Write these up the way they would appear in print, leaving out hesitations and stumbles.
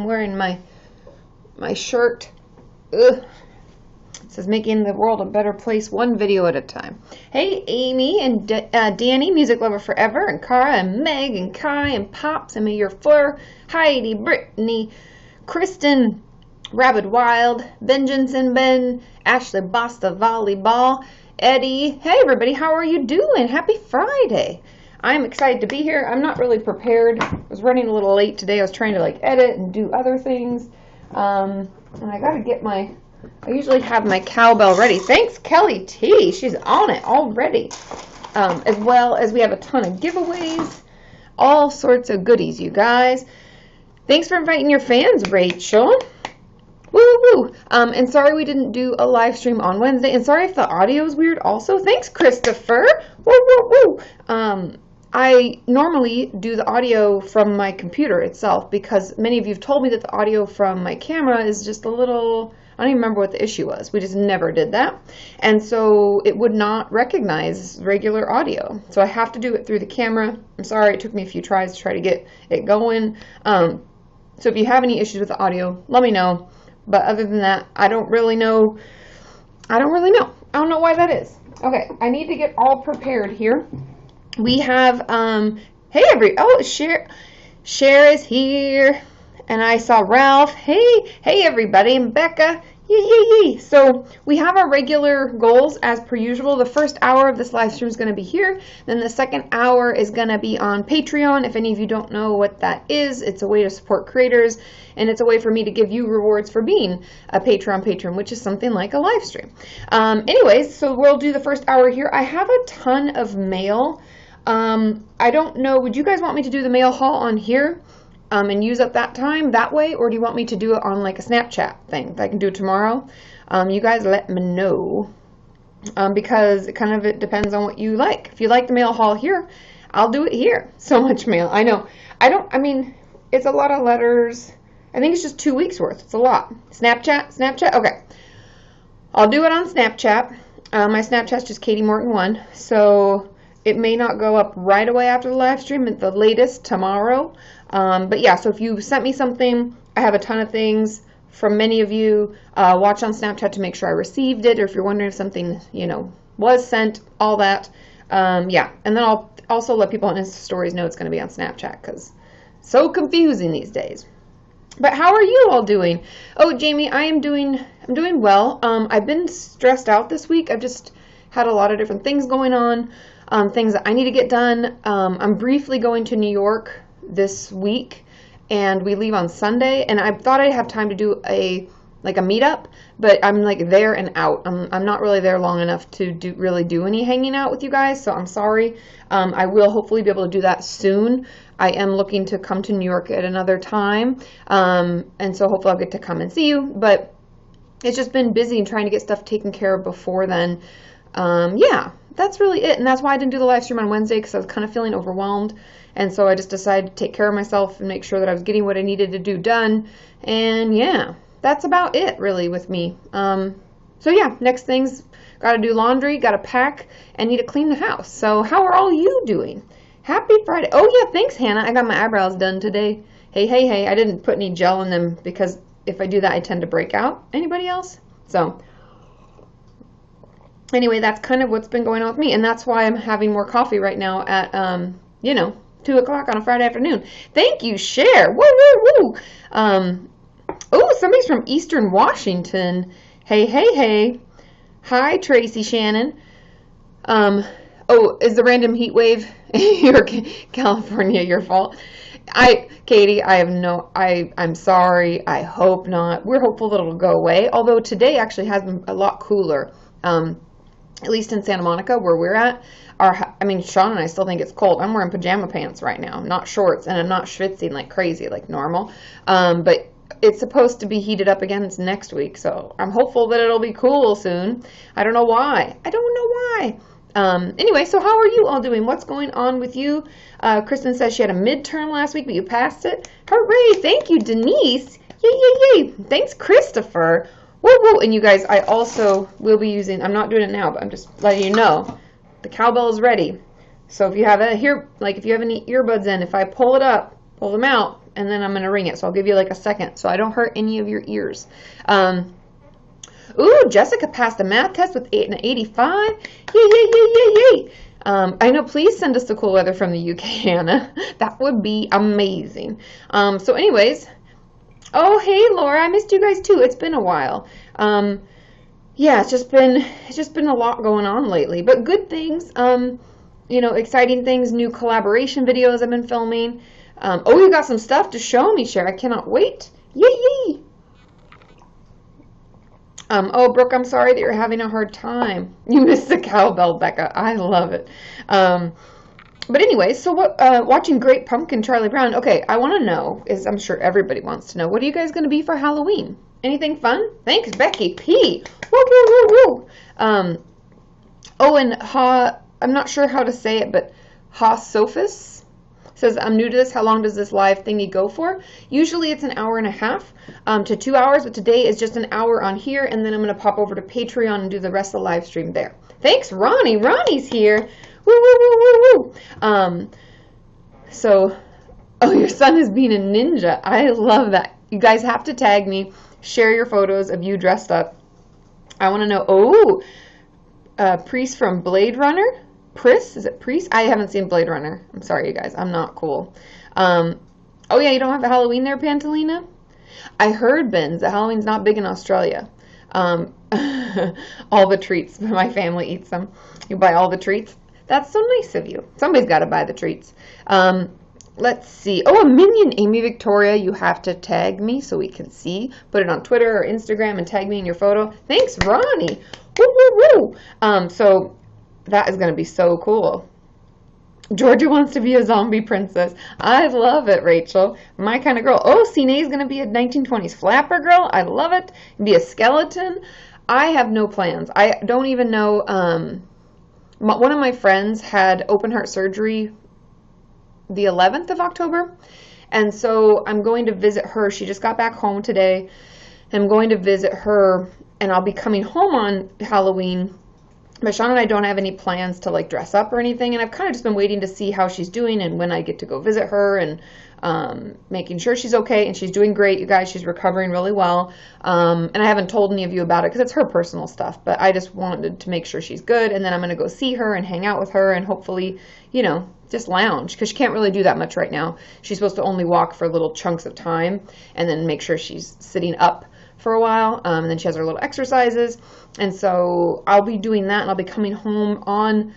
wearing my shirt. Ugh. It says making the world a better place one video at a time. Hey, Amy and Danny, music lover forever, and Cara and Meg and Kai and Pops and Mayor Fleur, Heidi, Brittany, Kristen, Rabid Wild, Vengeance and Ben, Ashley Basta Volleyball, Eddie. Hey everybody, how are you doing? Happy Friday. I'm excited to be here. I'm not really prepared. I was running a little late today. I was trying to edit and do other things. And I gotta get I usually have my cowbell ready. Thanks, Kelly T. She's on it already. As well as we have a ton of giveaways. All sorts of goodies, you guys. Thanks for inviting your fans, Rachel. Woo woo. And sorry we didn't do a live stream on Wednesday. And sorry if the audio is weird also. Thanks, Christopher. Woo woo woo. I normally do the audio from my computer itself because many of you have told me that the audio from my camera is just a little, I don't even remember what the issue was. We just never did that. And so it would not recognize regular audio. So I have to do it through the camera. I'm sorry, it took me a few tries to try to get it going. So if you have any issues with the audio, let me know. But other than that, I don't really know. I don't know why that is. Okay, I need to get all prepared here. We have, Cher is here. And I saw Ralph. Hey everybody, and Becca. Yee. So we have our regular goals as per usual. The first hour of this live stream is going to be here. Then the second hour is going to be on Patreon. If any of you don't know what that is, it's a way to support creators. And it's a way for me to give you rewards for being a Patreon patron, which is something like a live stream. Anyways, so we'll do the first hour here. I have a ton of mail. I don't know. Would you guys want me to do the mail haul on here? And use up that time that way, or do you want me to do it on a Snapchat thing that I can do tomorrow? You guys let me know, because it depends on what you like. If you like the mail haul here, I'll do it here. So much mail. I know. It's a lot of letters. I think it's just 2 weeks worth. It's a lot. Snapchat. Okay. I'll do it on Snapchat. My Snapchat's just Kati Morton 1. So it may not go up right away after the live stream, at the latest tomorrow. But yeah, so if you sent me something, I have a ton of things from many of you. Watch on Snapchat to make sure I received it, or if you're wondering if something, was sent, all that. Yeah, and then I'll also let people on Insta Stories know it's going to be on Snapchat, because so confusing these days. But how are you all doing? Oh, Jamie, I'm doing well. I've been stressed out this week. I've just had a lot of different things going on, things that I need to get done. I'm briefly going to New York this week, and we leave on Sunday, and I thought I'd have time to do a meetup, but I'm there and out. I'm not really there long enough to really do any hanging out with you guys, so I'm sorry. I will hopefully be able to do that soon. I am looking to come to New York at another time, and so hopefully I'll get to come and see you, but it's just been busy and trying to get stuff taken care of before then. Yeah, that's really it, and that's why I didn't do the live stream on Wednesday, because I was kind of feeling overwhelmed. And so I just decided to take care of myself and make sure that I was getting what I needed to do done. And yeah, that's about it really with me. So yeah, next things, got to do laundry, got to pack, and need to clean the house. So how are all you doing? Happy Friday. Oh yeah, thanks Hannah. I got my eyebrows done today. Hey. I didn't put any gel in them because if I do that, I tend to break out. Anybody else? So anyway, that's kind of what's been going on with me. And that's why I'm having more coffee right now at, 2 o'clock on a Friday afternoon. Thank you, Cher. Woo. Oh, somebody's from Eastern Washington. Hey. Hi, Tracy Shannon. Oh, is the random heat wave in California your fault? Katie, I'm sorry. I hope not. We're hopeful that it'll go away. Although today actually has been a lot cooler. At least in Santa Monica, where we're at. Sean and I still think it's cold. I'm wearing pajama pants right now, not shorts, and I'm not schwitzing like crazy, like normal. But it's supposed to be heated up again next week, so I'm hopeful that it'll be cool soon. I don't know why. Anyway, so how are you all doing? What's going on with you? Kristen says she had a midterm last week, but you passed it. Hooray! Thank you, Denise. Yay. Thanks, Christopher. Woo. And you guys, I also will be using, I'm not doing it now, but I'm just letting you know, the cowbell is ready. So if you have if you have any earbuds in, if I pull them out, and then I'm going to ring it. So I'll give you like a second so I don't hurt any of your ears. Ooh, Jessica passed the math test with an 85. Yay, yay, yay, yay, yay. I know, please send us the cool weather from the UK, Hannah. That would be amazing. So anyways, oh, hey, Laura, I missed you guys too. It's been a while. Yeah, it's just been a lot going on lately, but good things. You know, exciting things, new collaboration videos I've been filming. Oh, you got some stuff to show me, Cher. I cannot wait. Yay, yay. Oh, Brooke, I'm sorry that you're having a hard time. You missed the cowbell, Becca. I love it. But anyway, so what? Watching Great Pumpkin, Charlie Brown. Okay, I want to know, I'm sure everybody wants to know, what are you guys going to be for Halloween? Anything fun? Thanks, Becky P. Woo, woo, woo, woo. Oh, and I'm not sure how to say it, but Sophus says, I'm new to this. How long does this live thingy go for? Usually it's an hour and a half to 2 hours, but today is just an hour on here, and then I'm going to pop over to Patreon and do the rest of the live stream there. Thanks, Ronnie. Ronnie's here. Woo, woo, woo, woo, woo. So, oh, your son is being a ninja. I love that. You guys have to tag me. Share your photos of you dressed up. I want to know, Priest from Blade Runner? Pris? Is it Priest? I haven't seen Blade Runner. I'm sorry, you guys. I'm not cool. Oh, yeah, you don't have a Halloween there, Pantalina? I heard, Benz, that Halloween's not big in Australia. All the treats. My family eats them. You buy all the treats. That's so nice of you. Somebody's got to buy the treats. Let's see. Oh, a minion, Amy Victoria. You have to tag me so we can see. Put it on Twitter or Instagram and tag me in your photo. Thanks, Ronnie. Woo, woo, woo. So that is going to be so cool. Georgia wants to be a zombie princess. I love it, Rachel. My kind of girl. Oh, Cine is going to be a 1920s flapper girl. I love it. Be a skeleton. I have no plans. I don't even know. One of my friends had open heart surgery the 11th of October, and so I'm going to visit her. She just got back home today. I'm going to visit her, and I'll be coming home on Halloween. But Sean and I don't have any plans to like dress up or anything, and I've kind of just been waiting to see how she's doing and when I get to go visit her, and making sure she's okay, and she's doing great, you guys. She's recovering really well, and I haven't told any of you about it because it's her personal stuff, but I just wanted to make sure she's good, and then I'm going to go see her and hang out with her and hopefully, you know, just lounge, because she can't really do that much right now. She's supposed to only walk for little chunks of time and then make sure she's sitting up for a while, and then she has her little exercises, and so I'll be doing that, and I'll be coming home on,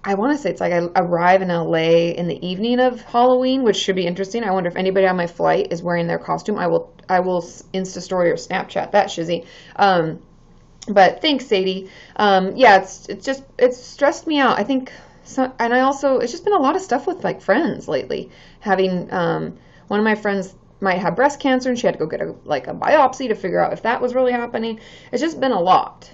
I want to say it's like I arrive in LA in the evening of Halloween, which should be interesting. I wonder if anybody on my flight is wearing their costume. I will Insta story or Snapchat that, Shizzy. But thanks, Sadie. Yeah, it's stressed me out. I think, and I also, it's just been a lot of stuff with like friends lately. Having one of my friends might have breast cancer, and she had to go get a biopsy to figure out if that was really happening. It's just been a lot.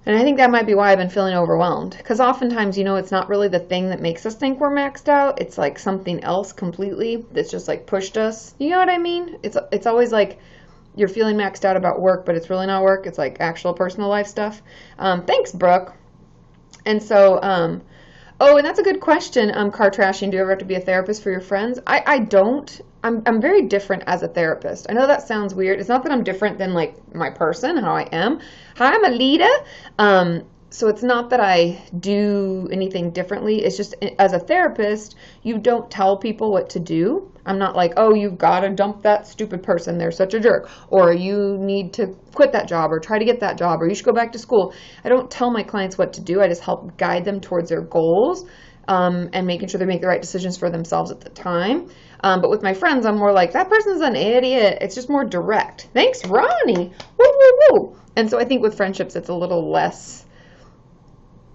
And I think that might be why I've been feeling overwhelmed. Because oftentimes, you know, it's not really the thing that makes us think we're maxed out. It's like something else completely that's just like pushed us. You know what I mean? It's always like you're feeling maxed out about work, but it's really not work. It's like actual personal life stuff. Thanks, Brooke. And so, oh, and that's a good question, Car Trashing. Do you ever have to be a therapist for your friends? I don't. I'm very different as a therapist. I know that sounds weird. It's not that I'm different than like my person, how I am. Hi, I'm Alita. So it's not that I do anything differently. It's just as a therapist, you don't tell people what to do. I'm not like, oh, you've got to dump that stupid person. They're such a jerk. Or you need to quit that job or try to get that job, or you should go back to school. I don't tell my clients what to do. I just help guide them towards their goals, and making sure they make the right decisions for themselves at the time. But with my friends, I'm more like, that person's an idiot. It's just more direct. Thanks, Ronnie. Woo, woo, woo. And so I think with friendships, it's a little less,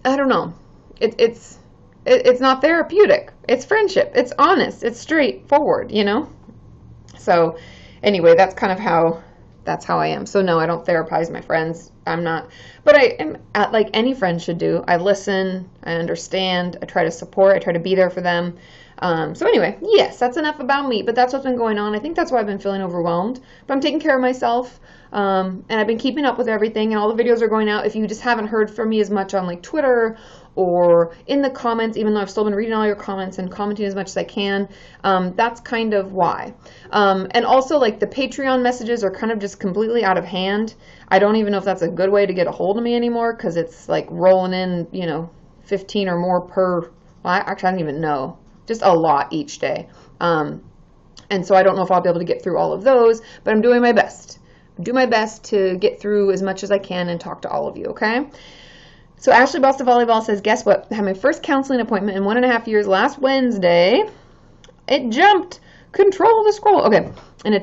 I don't know. It's not therapeutic. It's friendship. It's honest. It's straightforward, you know? So anyway, that's kind of how I am. So no, I don't therapize my friends. I'm not, but I am like any friend should do. I listen, I understand, I try to support, I try to be there for them. So anyway, yes, that's enough about me, but that's what's been going on. I think that's why I've been feeling overwhelmed, but I'm taking care of myself. And I've been keeping up with everything, and all the videos are going out. If you just haven't heard from me as much on like Twitter or in the comments, even though I've still been reading all your comments and commenting as much as I can. That's kind of why. And also, like, the Patreon messages are kind of just completely out of hand. I don't even know if that's a good way to get a hold of me anymore, because it's like rolling in, you know, 15 or more per, well, actually I don't even know, just a lot each day. And so I don't know if I'll be able to get through all of those, but I'm doing my best. Do my best to get through as much as I can and talk to all of you, okay? So Ashley Boston Volleyball says, guess what? I had my first counseling appointment in 1.5 years last Wednesday. It jumped. Control the scroll. Okay. And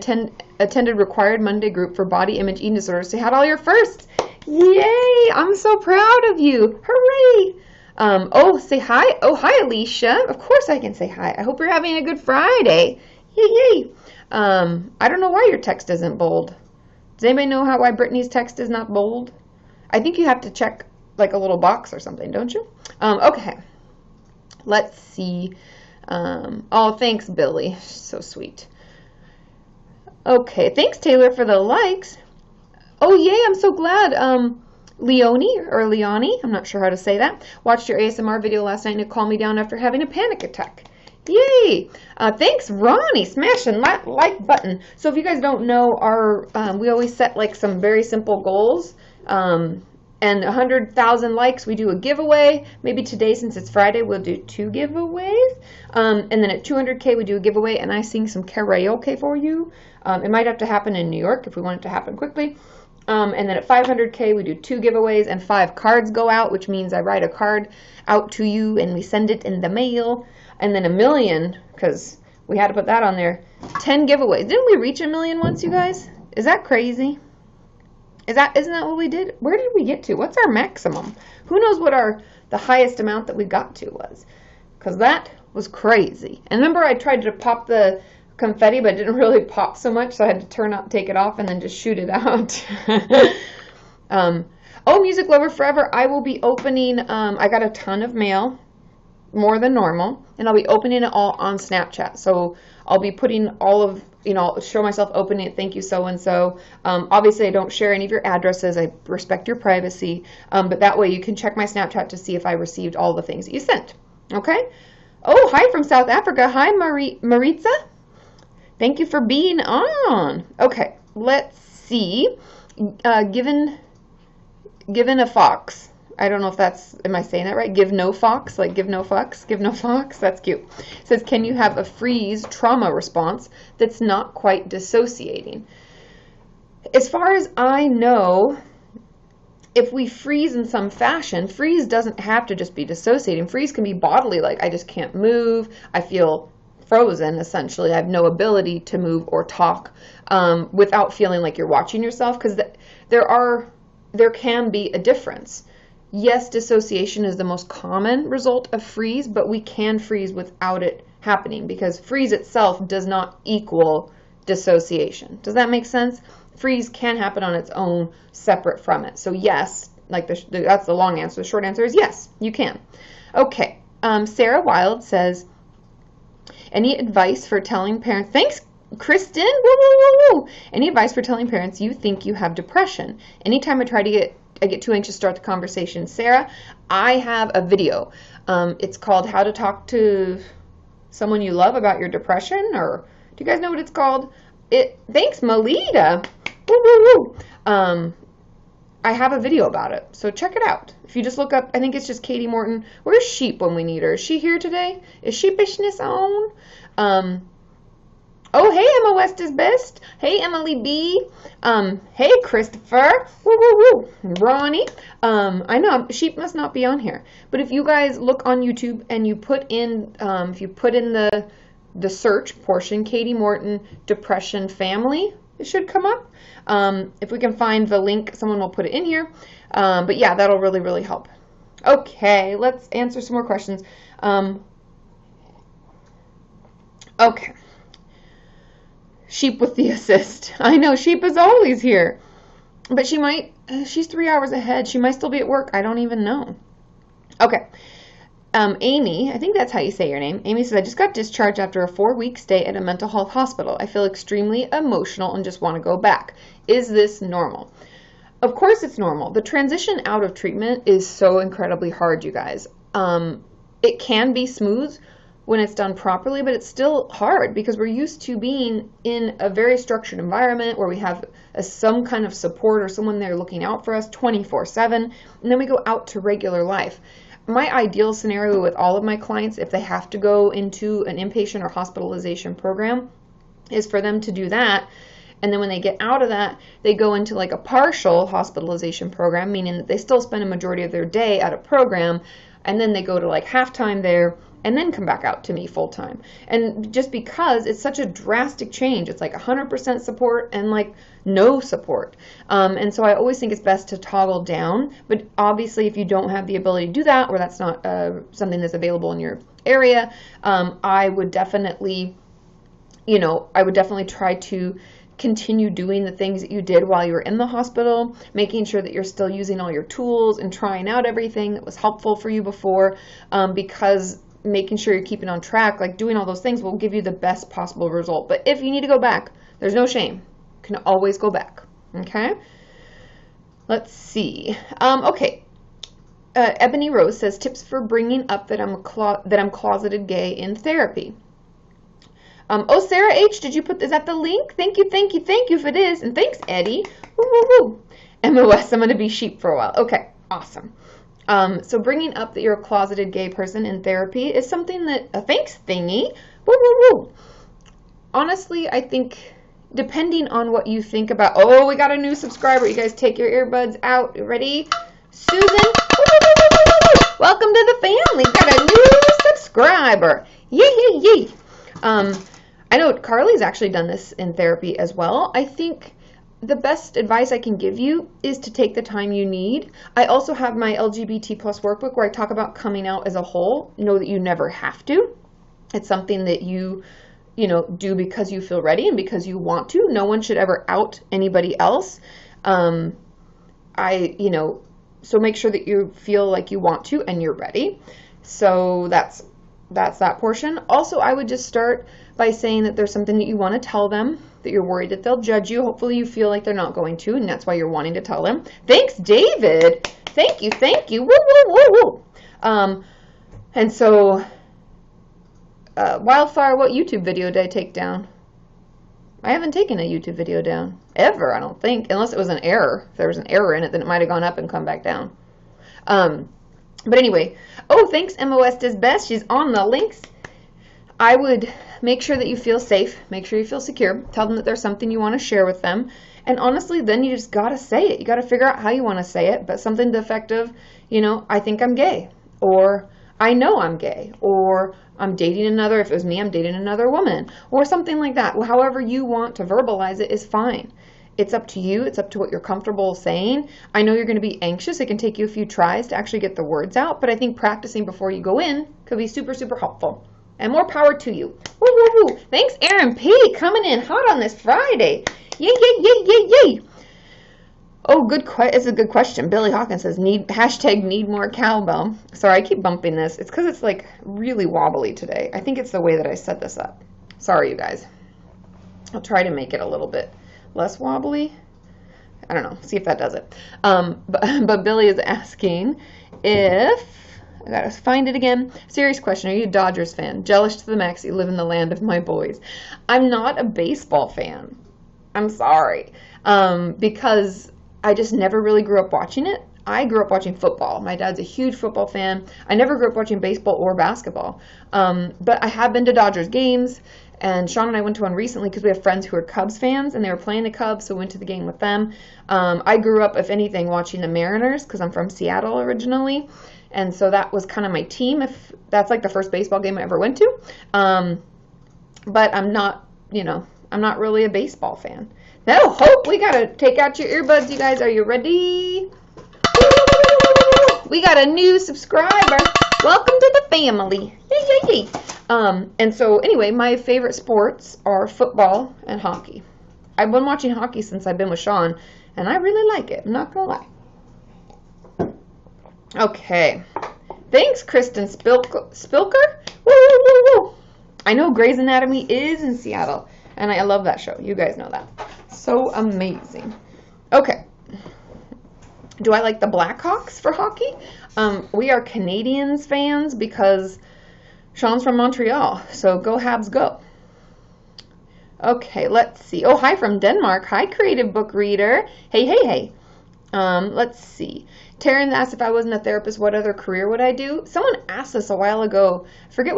attended required Monday group for body image eating disorders. So you had all your firsts. Yay! I'm so proud of you. Hooray! Oh, say hi. Oh, hi, Alicia. Of course I can say hi. I hope you're having a good Friday. Yay! I don't know why your text isn't bold. Does anybody know why Brittany's text is not bold? I think you have to check like a little box or something, don't you? Okay. Let's see. Oh, thanks, Billy. So sweet. Okay, thanks, Taylor, for the likes. Oh, yay, I'm so glad. Leonie, I'm not sure how to say that, watched your ASMR video last night and it calmed me down after having a panic attack. Yay! Thanks, Ronnie. Smash and like button. So if you guys don't know, we always set like some very simple goals. And 100,000 likes, we do a giveaway. Maybe today, since it's Friday, we'll do 2 giveaways. And then at 200K, we do a giveaway, and I sing some karaoke for you. It might have to happen in New York if we want it to happen quickly. And then at 500K, we do 2 giveaways, and 5 cards go out, which means I write a card out to you, and we send it in the mail. And then 1 million, because we had to put that on there, 10 giveaways. Didn't we reach 1 million once, you guys? Is that crazy? Isn't that what we did? Where did we get to? What's our maximum? Who knows what the highest amount that we got to was? Because that was crazy. And remember, I tried to pop the confetti, but it didn't really pop so much, so I had to take it off and then just shoot it out. Oh, Music Lover Forever, I will be opening, I got a ton of mail, more than normal, and I'll be opening it all on Snapchat. So I'll be putting all of, I'll show myself opening it. Thank you, so-and-so. Obviously, I don't share any of your addresses. I respect your privacy. But that way you can check my Snapchat to see if I received all the things that you sent. Okay? Oh, hi from South Africa. Hi, Maritza. Thank you for being on. Okay, let's see. Given a fox. I don't know if that's, am I saying that right? Give no fox, like give no fucks, give no fox. That's cute. It says, can you have a freeze trauma response that's not quite dissociating? As far as I know, if we freeze in some fashion, freeze doesn't have to just be dissociating. Freeze can be bodily, like I just can't move. I feel frozen, essentially. I have no ability to move or talk without feeling like you're watching yourself, because there can be a difference. Yes, dissociation is the most common result of freeze, but we can freeze without it happening, because freeze itself does not equal dissociation. Does that make sense? Freeze can happen on its own, separate from it. So yes, like that's the long answer. The short answer is yes, you can. Okay, Sarah Wild says, any advice for telling parents? Thanks, Kristen. Woo, woo, woo, woo. Any advice for telling parents you think you have depression? Anytime I get too anxious to start the conversation. Sarah, I have a video. It's called How to Talk to Someone You Love About Your Depression, or do you guys know what it's called? Thanks, Melita. Woo, woo, woo. I have a video about it, so check it out. If you just look up, I think it's just Kati Morton. Where's Sheep when we need her? Is she here today? Is sheepishness on? Oh, hey, Emma West is best. Hey, Emily B. Hey, Christopher. Woo, woo, woo. Ronnie. I know, Sheep must not be on here. But if you guys look on YouTube and you put in, if you put in the search portion, Kati Morton, depression family, it should come up. If we can find the link, someone will put it in here. But yeah, that'll really, really help. Okay, let's answer some more questions. Okay. Sheep with the assist. I know, Sheep is always here. But she's 3 hours ahead. She might still be at work. I don't even know. Okay. Amy, I think that's how you say your name. Amy says, I just got discharged after a 4-week stay at a mental health hospital. I feel extremely emotional and just want to go back. Is this normal? Of course it's normal. The transition out of treatment is so incredibly hard, you guys. It can be smooth when it's done properly, but it's still hard because we're used to being in a very structured environment where we have some kind of support or someone there looking out for us 24/7, and then we go out to regular life. My ideal scenario with all of my clients, if they have to go into an inpatient or hospitalization program, is for them to do that. And then when they get out of that, they go into like a partial hospitalization program, meaning that they still spend a majority of their day at a program, and then they go to like half-time there, and then come back out to me full-time. And just because it's such a drastic change, it's like 100% support and like no support. And so I always think it's best to toggle down. But obviously, if you don't have the ability to do that, or that's not something that's available in your area, I would definitely try to continue doing the things that you did while you were in the hospital, making sure that you're still using all your tools and trying out everything that was helpful for you before, because making sure you're keeping on track, like doing all those things will give you the best possible result. But if you need to go back, there's no shame. You can always go back. Okay? Let's see. Okay. Ebony Rose says, tips for bringing up that I'm closeted gay in therapy. Sarah H, did you put, is that the link? Thank you if it is. And thanks, Eddie. Woo, woo, woo. MOS, I'm going to be sheep for a while. Okay, awesome. So bringing up that you're a closeted gay person in therapy is something that, thanks, thingy. Woo, woo, woo. Honestly, I think depending on what you think about, oh, we got a new subscriber. You guys take your earbuds out. You ready? Susan, woo, woo, woo, woo, woo, woo. Welcome to the family. Got a new subscriber. Yay. I know Carly's actually done this in therapy as well. I think the best advice I can give you is to take the time you need. I also have my LGBT plus workbook where I talk about coming out as a whole. Know that you never have to. It's something that you do because you feel ready and because you want to. No one should ever out anybody else. So make sure that you feel like you want to and you're ready. So that's that portion. Also, I would just start by saying that there's something that you want to tell them, that you're worried that they'll judge you. Hopefully you feel like they're not going to, and that's why you're wanting to tell them. Thanks, David. Thank you. Woo, woo, woo, woo. And so, Wildfire, what YouTube video did I take down? I haven't taken a YouTube video down. Ever, I don't think. Unless it was an error. If there was an error in it, then it might have gone up and come back down. But anyway, thanks, MOS does best. She's on the links. I would make sure that you feel safe. Make sure you feel secure. Tell them that there's something you want to share with them. And honestly, then you just got to say it. You got to figure out how you want to say it. But something to the effect of, I think I'm gay. Or I know I'm gay. Or I'm dating another, if it was me, I'm dating another woman. Or something like that. Well, however you want to verbalize it is fine. It's up to you. It's up to what you're comfortable saying. I know you're going to be anxious. It can take you a few tries to actually get the words out, but I think practicing before you go in could be super, super helpful. And more power to you. Woo, woo, woo. Thanks, Aaron P. Coming in hot on this Friday. Yay. Oh, it's a good question. Billy Hawkins says, #need more cowbell. Sorry, I keep bumping this. It's because it's like really wobbly today. I think it's the way that I set this up. Sorry, you guys. I'll try to make it a little bit less wobbly. I don't know. See if that does it. But Billy is asking if, I gotta find it again. Serious question. Are you a Dodgers fan? Jealous to the max that you live in the land of my boys. I'm not a baseball fan. I'm sorry. Because I just never really grew up watching it. I grew up watching football. My dad's a huge football fan. I never grew up watching baseball or basketball. But I have been to Dodgers games. And Sean and I went to one recently because we have friends who are Cubs fans, and they were playing the Cubs, so we went to the game with them. I grew up, if anything, watching the Mariners because I'm from Seattle originally. And so that was kind of my team. If that's like the first baseball game I ever went to. But I'm not really a baseball fan. Now, Hope, we got to take out your earbuds, you guys. Are you ready? We got a new subscriber. Welcome to the family. Yay. And so anyway, my favorite sports are football and hockey. I've been watching hockey since I've been with Sean, and I really like it. I'm not going to lie. Okay. Thanks, Kristen Spilker. Woo. I know Grey's Anatomy is in Seattle, and I love that show. You guys know that. So amazing. Okay. Do I like the Blackhawks for hockey? We are Canadiens fans because Sean's from Montreal, so go Habs go. Okay, let's see. Oh, hi from Denmark. Hi, creative book reader. Hey, hey, hey. Let's see. Taryn asked if I wasn't a therapist, what other career would I do? Someone asked this a while ago. I forget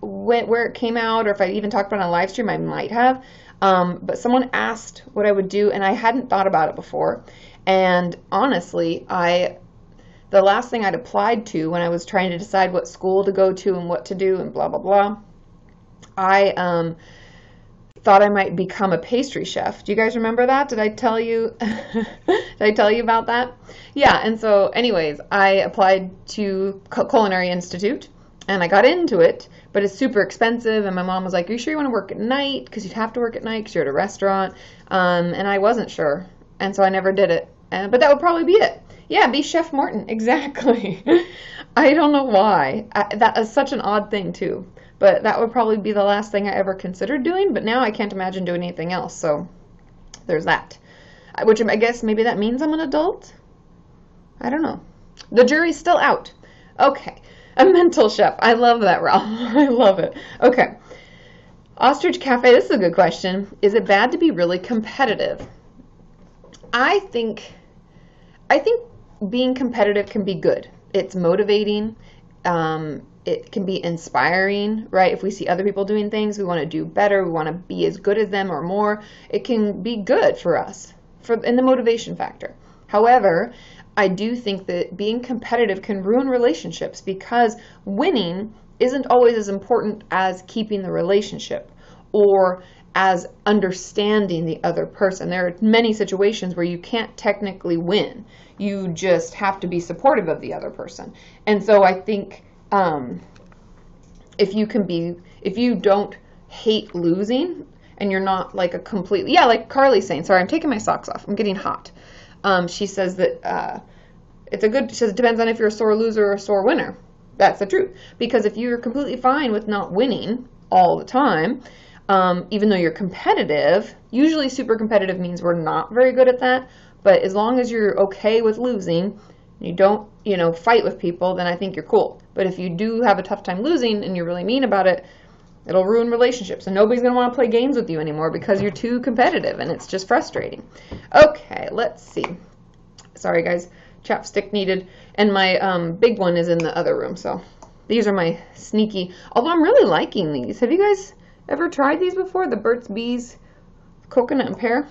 where it came out, or if I even talked about it on a live stream. I might have. But someone asked what I would do, and I hadn't thought about it before. And honestly, the last thing I'd applied to when I was trying to decide what school to go to and what to do and blah, blah, blah, I thought I might become a pastry chef. Do you guys remember that? Did I tell you? Did I tell you about that? Yeah. And so anyways, I applied to Culinary Institute and I got into it, but it's super expensive. And my mom was like, are you sure you want to work at night? Because you'd have to work at night because you're at a restaurant. And I wasn't sure. And so I never did it. But that would probably be it. Yeah, be Chef Morton. Exactly. I don't know why. That is such an odd thing too. But that would probably be the last thing I ever considered doing. But now I can't imagine doing anything else. So there's that. Which I guess maybe that means I'm an adult? I don't know. The jury's still out. Okay. A mental chef. I love that, Ralph. I love it. Okay. Ostrich Cafe. This is a good question. Is it bad to be really competitive? I think being competitive can be good. It's motivating. It can be inspiring, right? If we see other people doing things, we want to do better. We want to be as good as them or more. It can be good for us in the motivation factor. However, I do think that being competitive can ruin relationships because winning isn't always as important as keeping the relationship or as understanding the other person. There are many situations where you can't technically win. You just have to be supportive of the other person. And so I think if you don't hate losing and you're not like a completely, yeah, like Carly's saying, sorry, I'm taking my socks off. I'm getting hot. She says that she says it depends on if you're a sore loser or a sore winner. That's the truth. Because if you're completely fine with not winning all the time, even though you're competitive, usually super competitive means we're not very good at that. But as long as you're okay with losing, you don't, fight with people, then I think you're cool. But if you do have a tough time losing and you're really mean about it, it'll ruin relationships. And nobody's going to want to play games with you anymore because you're too competitive and it's just frustrating. Okay, let's see. Sorry, guys. Chapstick needed. And my big one is in the other room. So these are my sneaky. Although I'm really liking these. Have you guys ever tried these before? The Burt's Bees coconut and pear?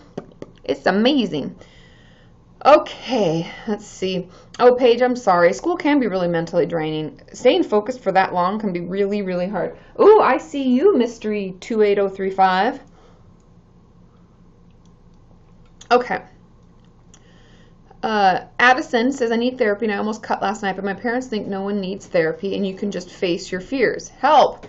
It's amazing. Okay, let's see. Oh, Paige, I'm sorry. School can be really mentally draining. Staying focused for that long can be really, really hard. Ooh, I see you, Mystery 28035. Okay. Addison says, I need therapy and I almost cut last night, but my parents think no one needs therapy and you can just face your fears. Help!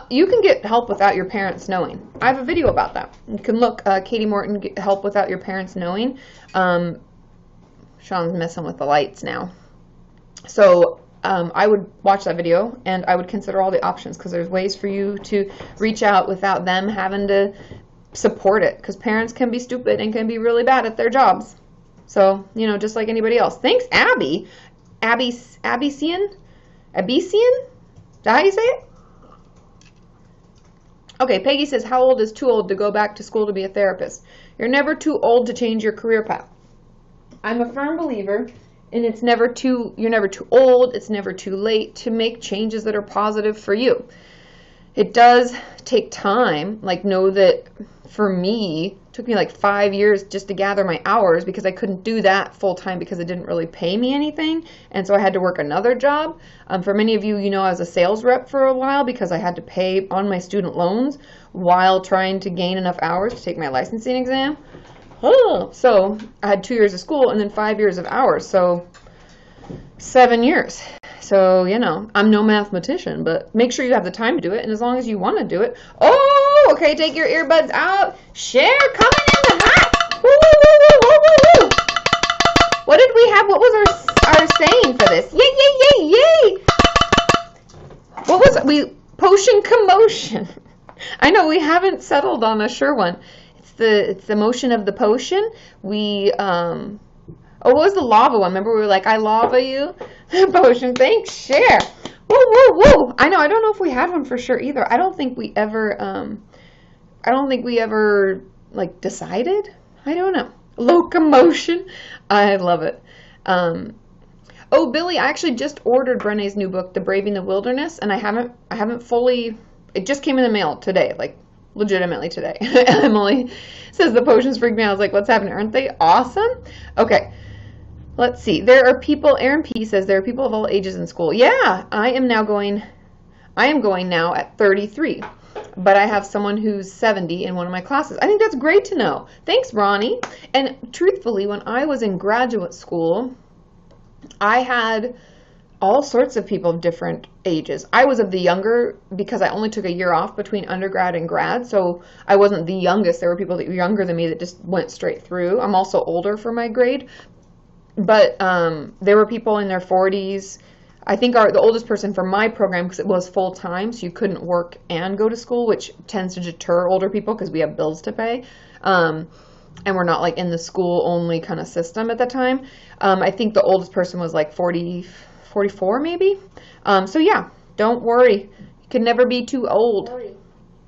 You can get help without your parents knowing. I have a video about that. You can look, Kati Morton, get help without your parents knowing. Sean's messing with the lights now. So I would watch that video and I would consider all the options because there's ways for you to reach out without them having to support it because parents can be stupid and can be really bad at their jobs. So, just like anybody else. Thanks, Abby. Abbycian? Is that how you say it? Okay, Peggy says, how old is too old to go back to school to be a therapist? You're never too old to change your career path. I'm a firm believer in you're never too old, it's never too late to make changes that are positive for you. It does take time. Know that for me, it took me 5 years just to gather my hours because I couldn't do that full time because it didn't really pay me anything. And so I had to work another job. For many of you, I was a sales rep for a while because I had to pay on my student loans while trying to gain enough hours to take my licensing exam. So I had 2 years of school and then 5 years of hours. So 7 years. So, I'm no mathematician, but make sure you have the time to do it. And as long as you want to do it. Oh, okay. Take your earbuds out. Share coming in the hot. Woo, woo, woo, woo, woo, woo. What did we have? What was our saying for this? Yay, yay, yay, yay. What was it? Potion commotion. I know we haven't settled on a sure one. It's the motion of the potion. Oh, what was the lava one? Remember we were like, I lava you? Potion, thanks, share. Woo, woo, woo. I know, I don't know if we had one for sure either. I don't think we ever, like, decided. I don't know. Locomotion. I love it. Oh, Billy, I actually just ordered Brené's new book, The Braving the Wilderness, and I haven't fully, it just came in the mail today, like legitimately today. Emily says the potions freak me out. I was like, what's happening? Aren't they awesome? Okay, let's see. There are people, Aaron P says there are people of all ages in school. Yeah, I am going now at 33, but I have someone who's 70 in one of my classes. I think that's great to know. Thanks, Ronnie. And truthfully, when I was in graduate school, I had all sorts of people of different ages. I was of the younger because I only took a year off between undergrad and grad, so I wasn't the youngest. There were people that were younger than me that just went straight through. I'm also older for my grade, but there were people in their 40s. I think the oldest person for my program, because it was full-time, so you couldn't work and go to school, which tends to deter older people because we have bills to pay. And we're not like in the school only kind of system at the time. I think the oldest person was like 40, 44 maybe. So yeah, don't worry. You can never be too old.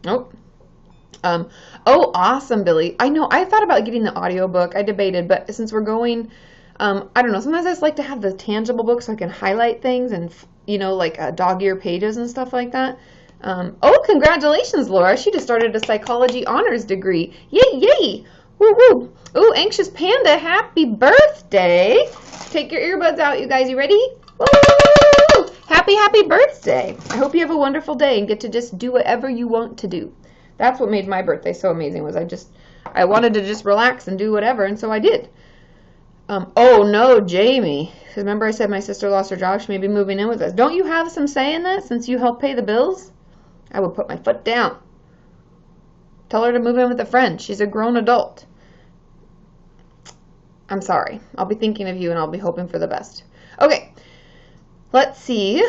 Nope. Oh, awesome, Billy. I know, I thought about getting the audiobook. I debated, but since we're going, I don't know, sometimes I just like to have the tangible book so I can highlight things and, you know, like dog-ear pages and stuff like that. Oh, congratulations, Laura. She just started a psychology honors degree. Yay, yay. Woo, woo. Ooh, Anxious Panda, happy birthday. Take your earbuds out, you guys. You ready? Woo! Happy, happy birthday. I hope you have a wonderful day and get to just do whatever you want to do. That's what made my birthday so amazing, was I wanted to just relax and do whatever, and so I did. Oh, no, Jamie. Remember I said my sister lost her job? She may be moving in with us. Don't you have some say in that since you help pay the bills? I would put my foot down. Tell her to move in with a friend. She's a grown adult. I'm sorry. I'll be thinking of you and I'll be hoping for the best. Okay. Let's see.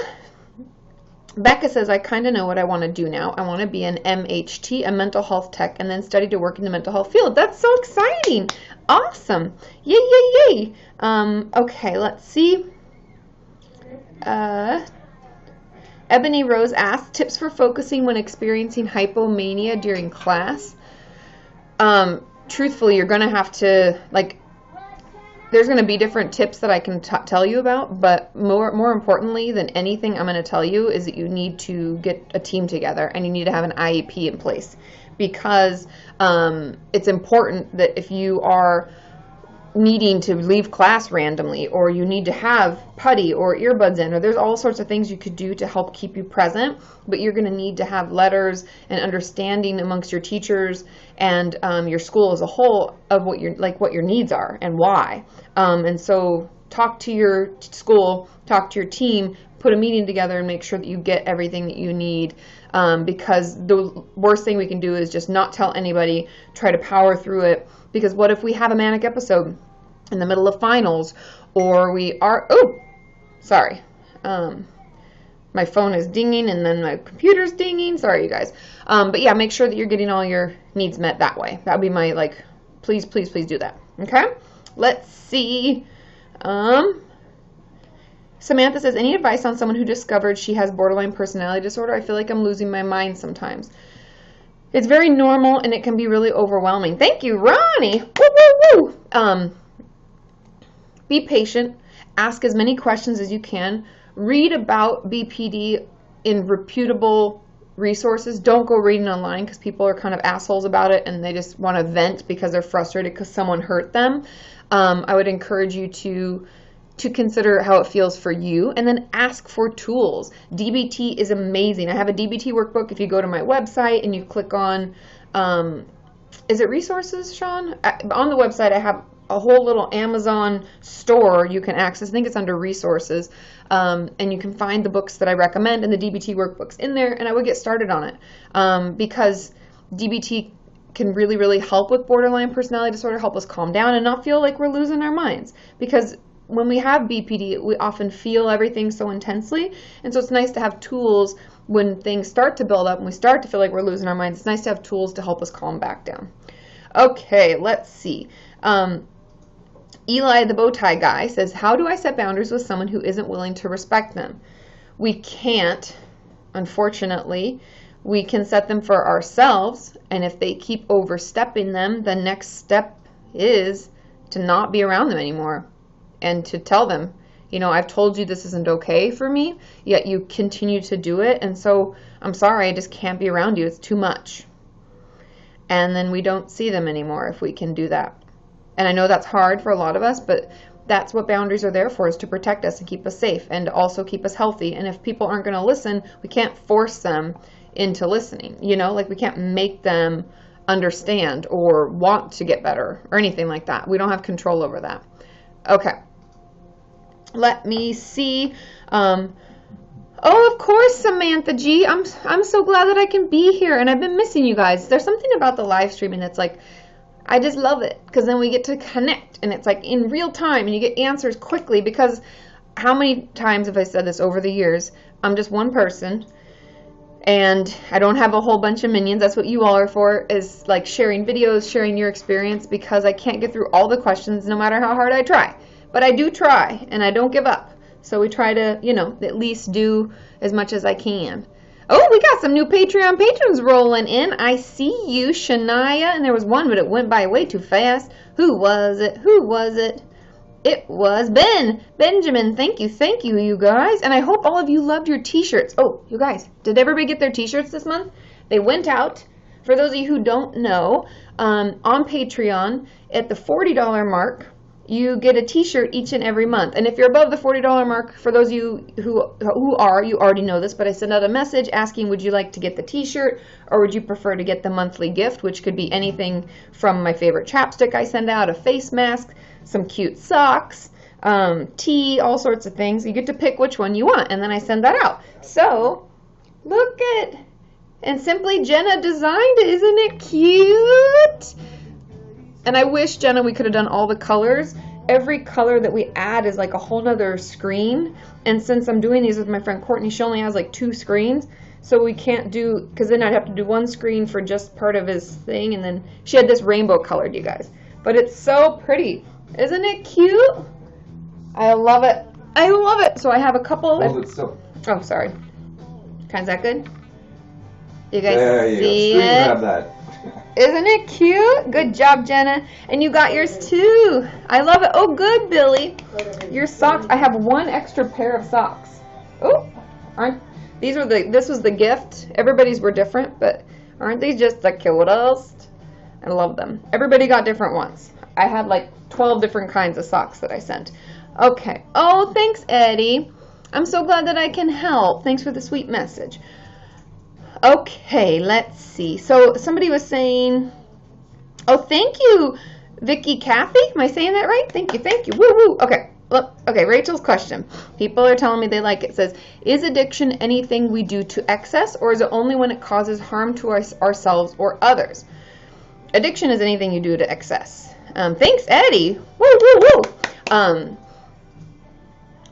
Becca says, I kind of know what I want to do now. I want to be an MHT, a mental health tech, and then study to work in the mental health field. That's so exciting. Awesome. Yay, yay, yay. Okay, let's see. Ebony Rose asks, tips for focusing when experiencing hypomania during class. Truthfully, you're going to have to, like, there's going to be different tips that I can tell you about, but more importantly than anything I'm going to tell you is that you need to get a team together and you need to have an IEP in place, because it's important that if you are needing to leave class randomly, or you need to have putty or earbuds in, or there's all sorts of things you could do to help keep you present, but you're going to need to have letters and understanding amongst your teachers and your school as a whole of what your needs are and why. And so talk to your school, talk to your team, put a meeting together and make sure that you get everything that you need, because the worst thing we can do is just not tell anybody, try to power through it. Because what if we have a manic episode in the middle of finals, or we are, sorry, my phone is dinging and then my computer's dinging. Sorry, you guys. But yeah, make sure that you're getting all your needs met that way. That would be my, please, please, please do that. Okay? Let's see. Samantha says, any advice on someone who discovered she has borderline personality disorder? I feel like I'm losing my mind sometimes. It's very normal, and it can be really overwhelming. Thank you, Ronnie. Woo, woo, woo. Be patient. Ask as many questions as you can. Read about BPD in reputable resources. Don't go reading online because people are kind of assholes about it, and they just want to vent because they're frustrated because someone hurt them. I would encourage you to consider how it feels for you, and then ask for tools. DBT is amazing. I have a DBT workbook. If you go to my website and you click on, is it resources, Sean? On the website, I have a whole little Amazon store you can access. I think it's under resources, and you can find the books that I recommend and the DBT workbooks in there, and I would get started on it, because DBT can really, really help with borderline personality disorder, help us calm down and not feel like we're losing our minds, because when we have BPD, we often feel everything so intensely, and so it's nice to have tools when things start to build up and we start to feel like we're losing our minds. It's nice to have tools to help us calm back down. Okay, let's see. Eli, the bow tie guy, says, how do I set boundaries with someone who isn't willing to respect them? We can't, unfortunately. We can set them for ourselves, and if they keep overstepping them, the next step is to not be around them anymore and to tell them, you know, I've told you this isn't okay for me, yet you continue to do it, and so I'm sorry, I just can't be around you. It's too much. And then we don't see them anymore if we can do that. And I know that's hard for a lot of us, but that's what boundaries are there for, is to protect us and keep us safe and also keep us healthy. And if people aren't going to listen, we can't force them into listening. You know, like we can't make them understand or want to get better or anything like that. We don't have control over that. Okay. Let me see. Oh, of course, Samantha G. I'm so glad that I can be here, and I've been missing you guys. There's something about the live streaming that's like, I just love it, because then we get to connect, and it's like in real time, and you get answers quickly, because how many times have I said this over the years? I'm just one person, and I don't have a whole bunch of minions. That's what you all are for, is like sharing videos, sharing your experience, because I can't get through all the questions no matter how hard I try. But I do try, and I don't give up. So we try to, you know, at least do as much as I can. Oh, we got some new Patreon patrons rolling in. I see you, Shania. And there was one, but it went by way too fast. Who was it? Who was it? It was Benjamin. Thank you, you guys. And I hope all of you loved your t-shirts. Oh, you guys, did everybody get their t-shirts this month? They went out. For those of you who don't know, on Patreon, at the $40 mark, you get a t-shirt each and every month. And if you're above the $40 mark, for those of you who are, you already know this, but I send out a message asking, would you like to get the t-shirt, or would you prefer to get the monthly gift, which could be anything from my favorite chapstick I send out, a face mask, some cute socks, tea, all sorts of things. You get to pick which one you want, and then I send that out. So, look at, and Simply Jenna designed it. Isn't it cute? And I wish, Jenna, we could have done all the colors. Every color that we add is like a whole nother screen. And since I'm doing these with my friend Courtney, she only has like 2 screens. So we can't do, because then I'd have to do one screen for just part of his thing. And then she had this rainbow colored, you guys. But it's so pretty. Isn't it cute? I love it. I love it. So I have a couple. Hold it still. Oh, sorry. Is that good? You guys there you see go. it? Grab that. Isn't it cute? Good job, Jenna. And you got yours too. I love it. Oh, good, Billy. Your socks. I have 1 extra pair of socks. Oh, this was the gift. Everybody's were different, but aren't these just the cutest? I love them. Everybody got different ones. I had like 12 different kinds of socks that I sent. Okay. Oh, thanks, Eddie. I'm so glad that I can help. Thanks for the sweet message. Okay, let's see. So somebody was saying, oh, thank you, Vicky Kathy. Am I saying that right? Thank you. Woo woo. Okay, look. Okay, Rachel's question. People are telling me they like it. It says, is addiction anything we do to excess, or is it only when it causes harm to ourselves or others? Addiction is anything you do to excess. Thanks, Eddie. Woo woo woo.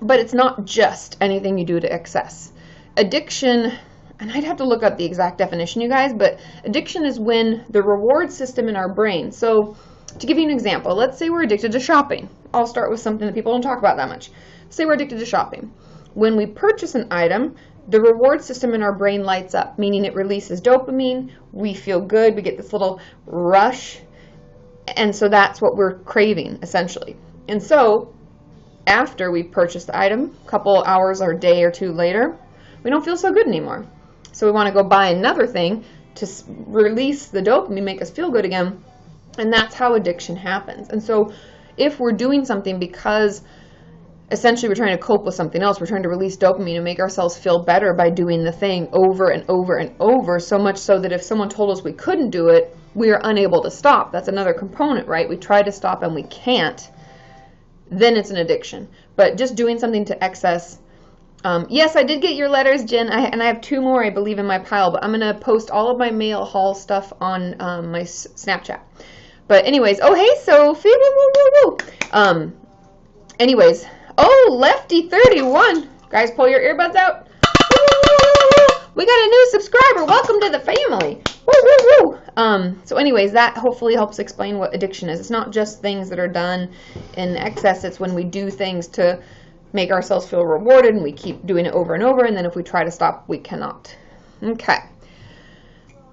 But it's not just anything you do to excess. Addiction. And I'd have to look up the exact definition, you guys, but addiction is when the reward system in our brain. So to give you an example, let's say we're addicted to shopping. I'll start with something that people don't talk about that much. Say we're addicted to shopping. When we purchase an item, the reward system in our brain lights up, meaning it releases dopamine. We feel good. We get this little rush. And so that's what we're craving, essentially. And so after we purchase the item, a couple hours or a day or 2 later, we don't feel so good anymore. So we want to go buy another thing to release the dopamine, make us feel good again. And that's how addiction happens. And so if we're doing something because essentially we're trying to cope with something else, we're trying to release dopamine and make ourselves feel better by doing the thing over and over and over, so much so that if someone told us we couldn't do it, we are unable to stop. That's another component, right? We try to stop and we can't. Then it's an addiction. But just doing something to excess. Yes, I did get your letters, Jen, and I have 2 more, I believe, in my pile, but I'm going to post all of my mail haul stuff on my Snapchat. But anyways, oh, hey, Sophie, woo, woo, woo, woo. Anyways, oh, Lefty31, guys, pull your earbuds out. We got a new subscriber. Welcome to the family. Woo, woo, woo. So anyways, that hopefully helps explain what addiction is. It's not just things that are done in excess. It's when we do things to make ourselves feel rewarded and we keep doing it over and over. And then if we try to stop, we cannot. Okay.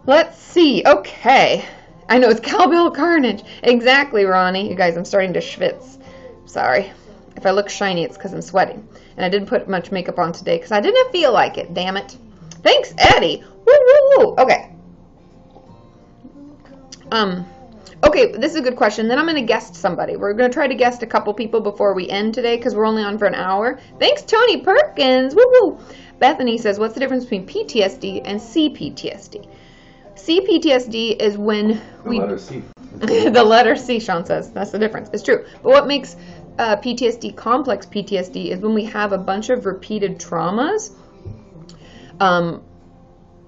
Let's see. Okay. I know it's cowbell carnage. Exactly, Ronnie. You guys, I'm starting to schwitz. Sorry. If I look shiny, it's because I'm sweating. And I didn't put much makeup on today because I didn't feel like it. Damn it. Thanks, Eddie. Woo, woo, woo. Okay. Okay, this is a good question. Then I'm going to guest somebody. We're going to try to guest a couple people before we end today because we're only on for an hour. Thanks, Tony Perkins. Woo, woo. Bethany says, what's the difference between PTSD and CPTSD? CPTSD is when we... The letter C. The letter C, Sean says. That's the difference. It's true. But what makes PTSD, complex PTSD, is when we have a bunch of repeated traumas.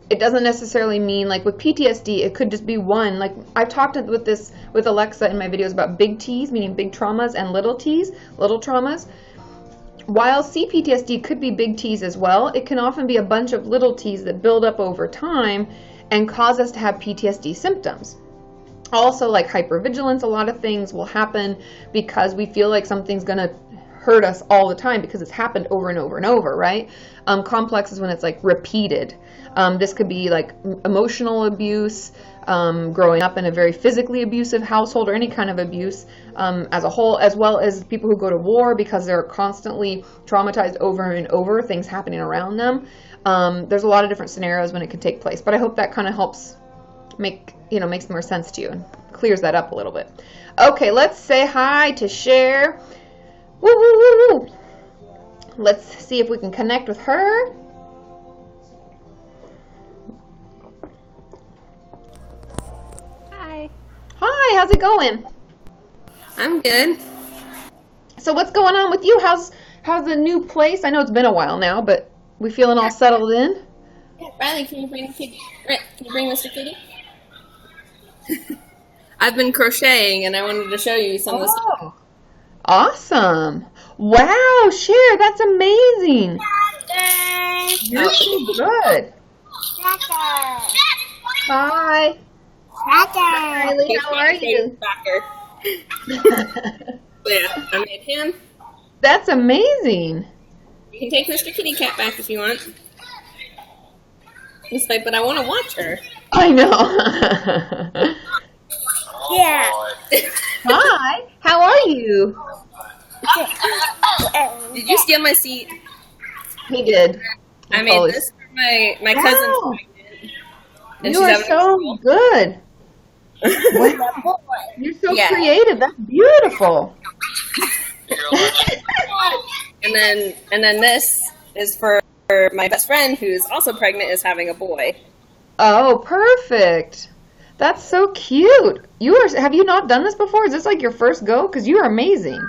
It doesn't necessarily mean, like with PTSD, it could just be one. Like I've talked with Alexa in my videos about big T's, meaning big traumas, and little T's, little traumas. While CPTSD could be big T's as well, it can often be a bunch of little T's that build up over time and cause us to have PTSD symptoms. Also, like hypervigilance, a lot of things will happen because we feel like something's going to hurt us all the time because it's happened over and over and over, right? Complex is when it's like repeated. This could be like emotional abuse, growing up in a very physically abusive household or any kind of abuse as a whole, as well as people who go to war because they're constantly traumatized over and over, things happening around them. There's a lot of different scenarios when it could take place, but I hope that kind of helps makes more sense to you and clears that up a little bit. Okay, let's say hi to Cher. Woo, woo, woo, woo. Let's see if we can connect with her. Hi. Hi, how's it going? I'm good. So what's going on with you? How's the new place? I know it's been a while now, but we feeling all settled in? Riley, can you bring Kitty? Can you bring Mr. Kitty? I've been crocheting and I wanted to show you some of the stuff. Awesome. Wow, Cher, that's amazing. You're so good. Hi. Riley, how are you? Yeah, I made him. That's amazing. You can take Mr. Kitty Cat back if you want. He's like, but I want to watch her. I know. Yeah. Hi, how are you? Did you steal my seat? He did. I made this for my cousin's pregnant. And you are so good. Wow. You're so creative. That's beautiful. and then this is for my best friend who's also pregnant, is having a boy. Oh, perfect. That's so cute. Have you not done this before? Is this like your first go? Because you are amazing.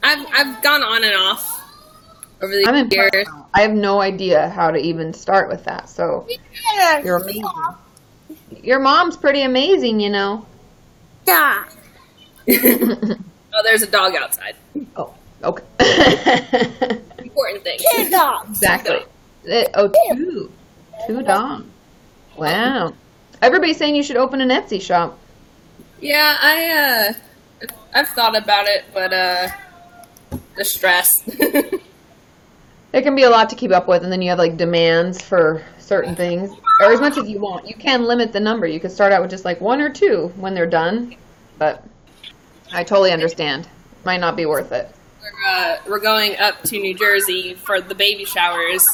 I've gone on and off over the years. I have no idea how to even start with that. So you're amazing. Your mom's pretty amazing, you know. Yeah. Oh, there's a dog outside. Oh, okay. Important thing. Two dogs. Exactly. Two dogs. Wow. Everybody's saying you should open an Etsy shop. Yeah, I've thought about it, but the stress. It can be a lot to keep up with, and then you have like demands for certain things, or as much as you want. You can limit the number. You could start out with just like 1 or 2 when they're done, but I totally understand. Might not be worth it. We're going up to New Jersey for the baby showers.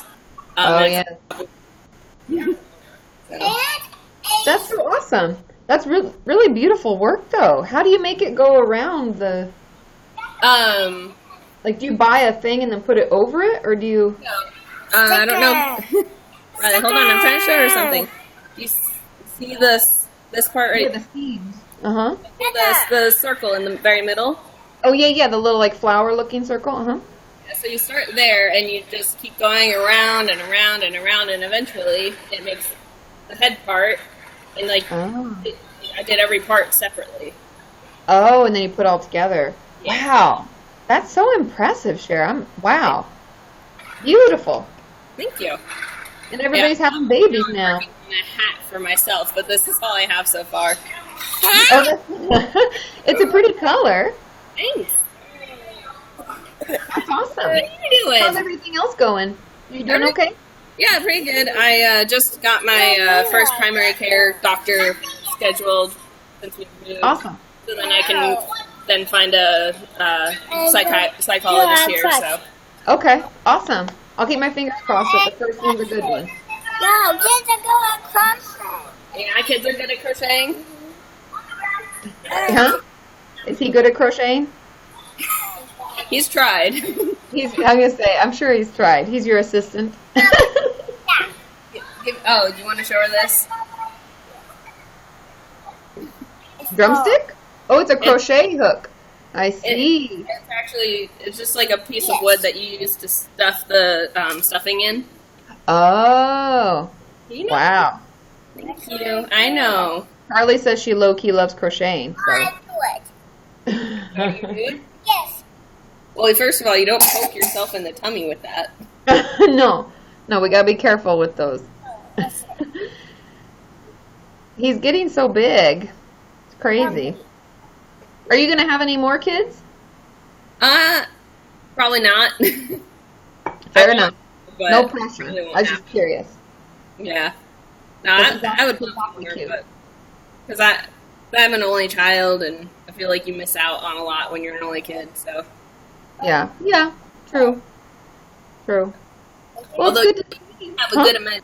Oh yeah. So. That's so awesome. That's really beautiful work, though. How do you make it go around the? Like, do you buy a thing and then put it over it, or do you? I don't know. Right, hold on, I'm trying to show her something. You see this part right? Yeah, the seams. Uh huh. The circle in the very middle. Oh yeah, the little like flower-looking circle. Uh huh. Yeah, so you start there, and you just keep going around and around and around, and eventually it makes the head part. And like, I did every part separately. Oh, and then you put it all together. Yeah. Wow, that's so impressive, Cher. Wow, beautiful. Thank you. And everybody's having babies now. I'm working on a hat for myself, but this is all I have so far. Oh, it's a pretty color. Thanks. That's awesome. What are you doing? How's everything else going? You doing okay? Yeah, pretty good. I just got my first primary care doctor scheduled since we moved. Awesome. So then I can then find a psychologist here. So. Okay, awesome. I'll keep my fingers crossed that the first one's a good one. No, kids are good at crochet. Yeah, kids are good at crocheting. Huh? Is he good at crocheting? He's tried. I'm gonna say, I'm sure he's tried. He's your assistant. Oh, do you want to show her this? Drumstick? Oh, it's a crochet hook. I see. It's just like a piece of wood that you use to stuff the stuffing in. Oh. You know? Wow. Thank you. I know. Carly says she low-key loves crocheting. So. I do it. Yes. Well, first of all, you don't poke yourself in the tummy with that. No, we gotta be careful with those. He's getting so big. It's crazy. Are you gonna have any more kids? Probably not. Fair enough. But No pressure. Really I was just curious. Yeah. No, I would love more, because I I'm an only child, and I feel like you miss out on a lot when you're an only kid. So. Yeah. True. Well, Although it's good you have a good amount.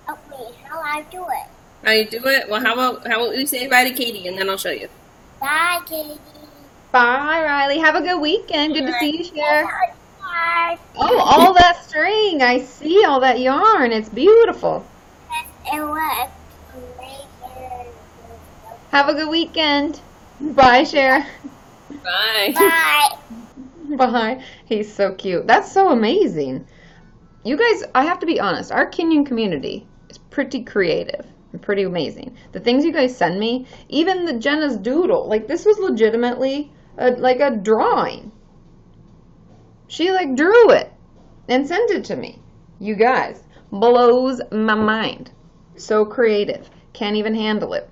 Okay, how I do it? How you do it? Well, how about we say bye to Katie, and then I'll show you. Bye, Katie. Bye, Riley. Have a good weekend. Good to see you, Cher. Bye. Oh, all that string. I see all that yarn. It's beautiful. And what? Have a good weekend. Bye, Cher. Bye. Bye. Bye. He's so cute. That's so amazing. You guys, I have to be honest, our Kenyan community is pretty creative and pretty amazing. The things you guys send me, even the Jenna's doodle, like this was legitimately like a drawing. She like drew it and sent it to me. You guys, blows my mind. So creative. Can't even handle it.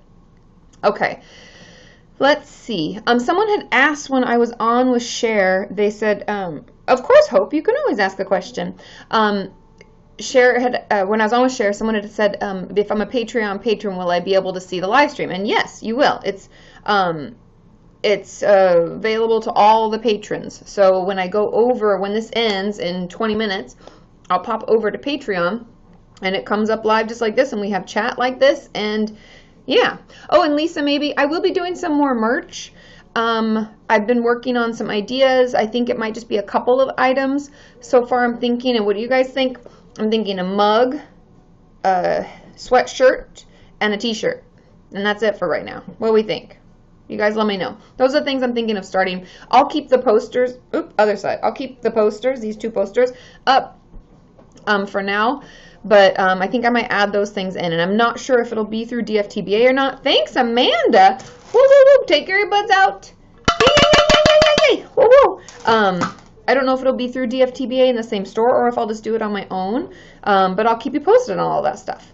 Okay. Let's see. Someone had asked when I was on with Cher, they said, of course, Hope, you can always ask a question. Cher had, when I was on with Cher, someone had said, if I'm a Patreon patron, will I be able to see the live stream? And yes, you will. It's available to all the patrons. So when I go over, when this ends in 20 minutes, I'll pop over to Patreon, and it comes up live just like this, and we have chat like this, and yeah. Oh, and Lisa, maybe I will be doing some more merch. I've been working on some ideas. I think it might just be a couple of items. So far I'm thinking, and what do you guys think? I'm thinking a mug, a sweatshirt, and a t-shirt. And that's it for right now. What do we think? You guys let me know. Those are the things I'm thinking of starting. I'll keep the posters, other side. I'll keep the posters, these two posters, up for now. But I think I might add those things in. And I'm not sure if it'll be through DFTBA or not. Thanks, Amanda. Woo, woo, woo. Take your earbuds out. Yay, yay, yay, yay, yay, yay. Woo, woo. I don't know if it'll be through DFTBA in the same store or if I'll just do it on my own. But I'll keep you posted on all that stuff.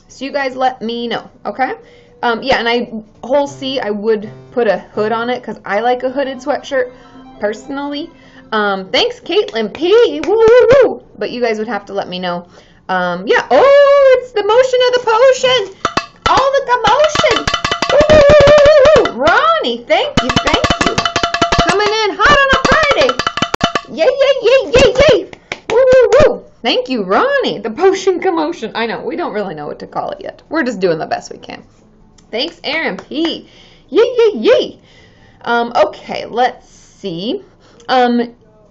So you guys let me know, okay? Yeah, and whole C, I would put a hood on it because I like a hooded sweatshirt personally. Thanks, Caitlin P. Woo, woo, woo. But you guys would have to let me know. Yeah. Oh, it's the motion of the potion. All the commotion. Woo! Ronnie, thank you. Coming in hot on a Friday. Yay, yay, yay, yay, yay. Woo, woo, woo. Thank you, Ronnie. The potion commotion. I know, we don't really know what to call it yet. We're just doing the best we can. Thanks, Aaron P. Yay, yay, yay. Okay, let's see.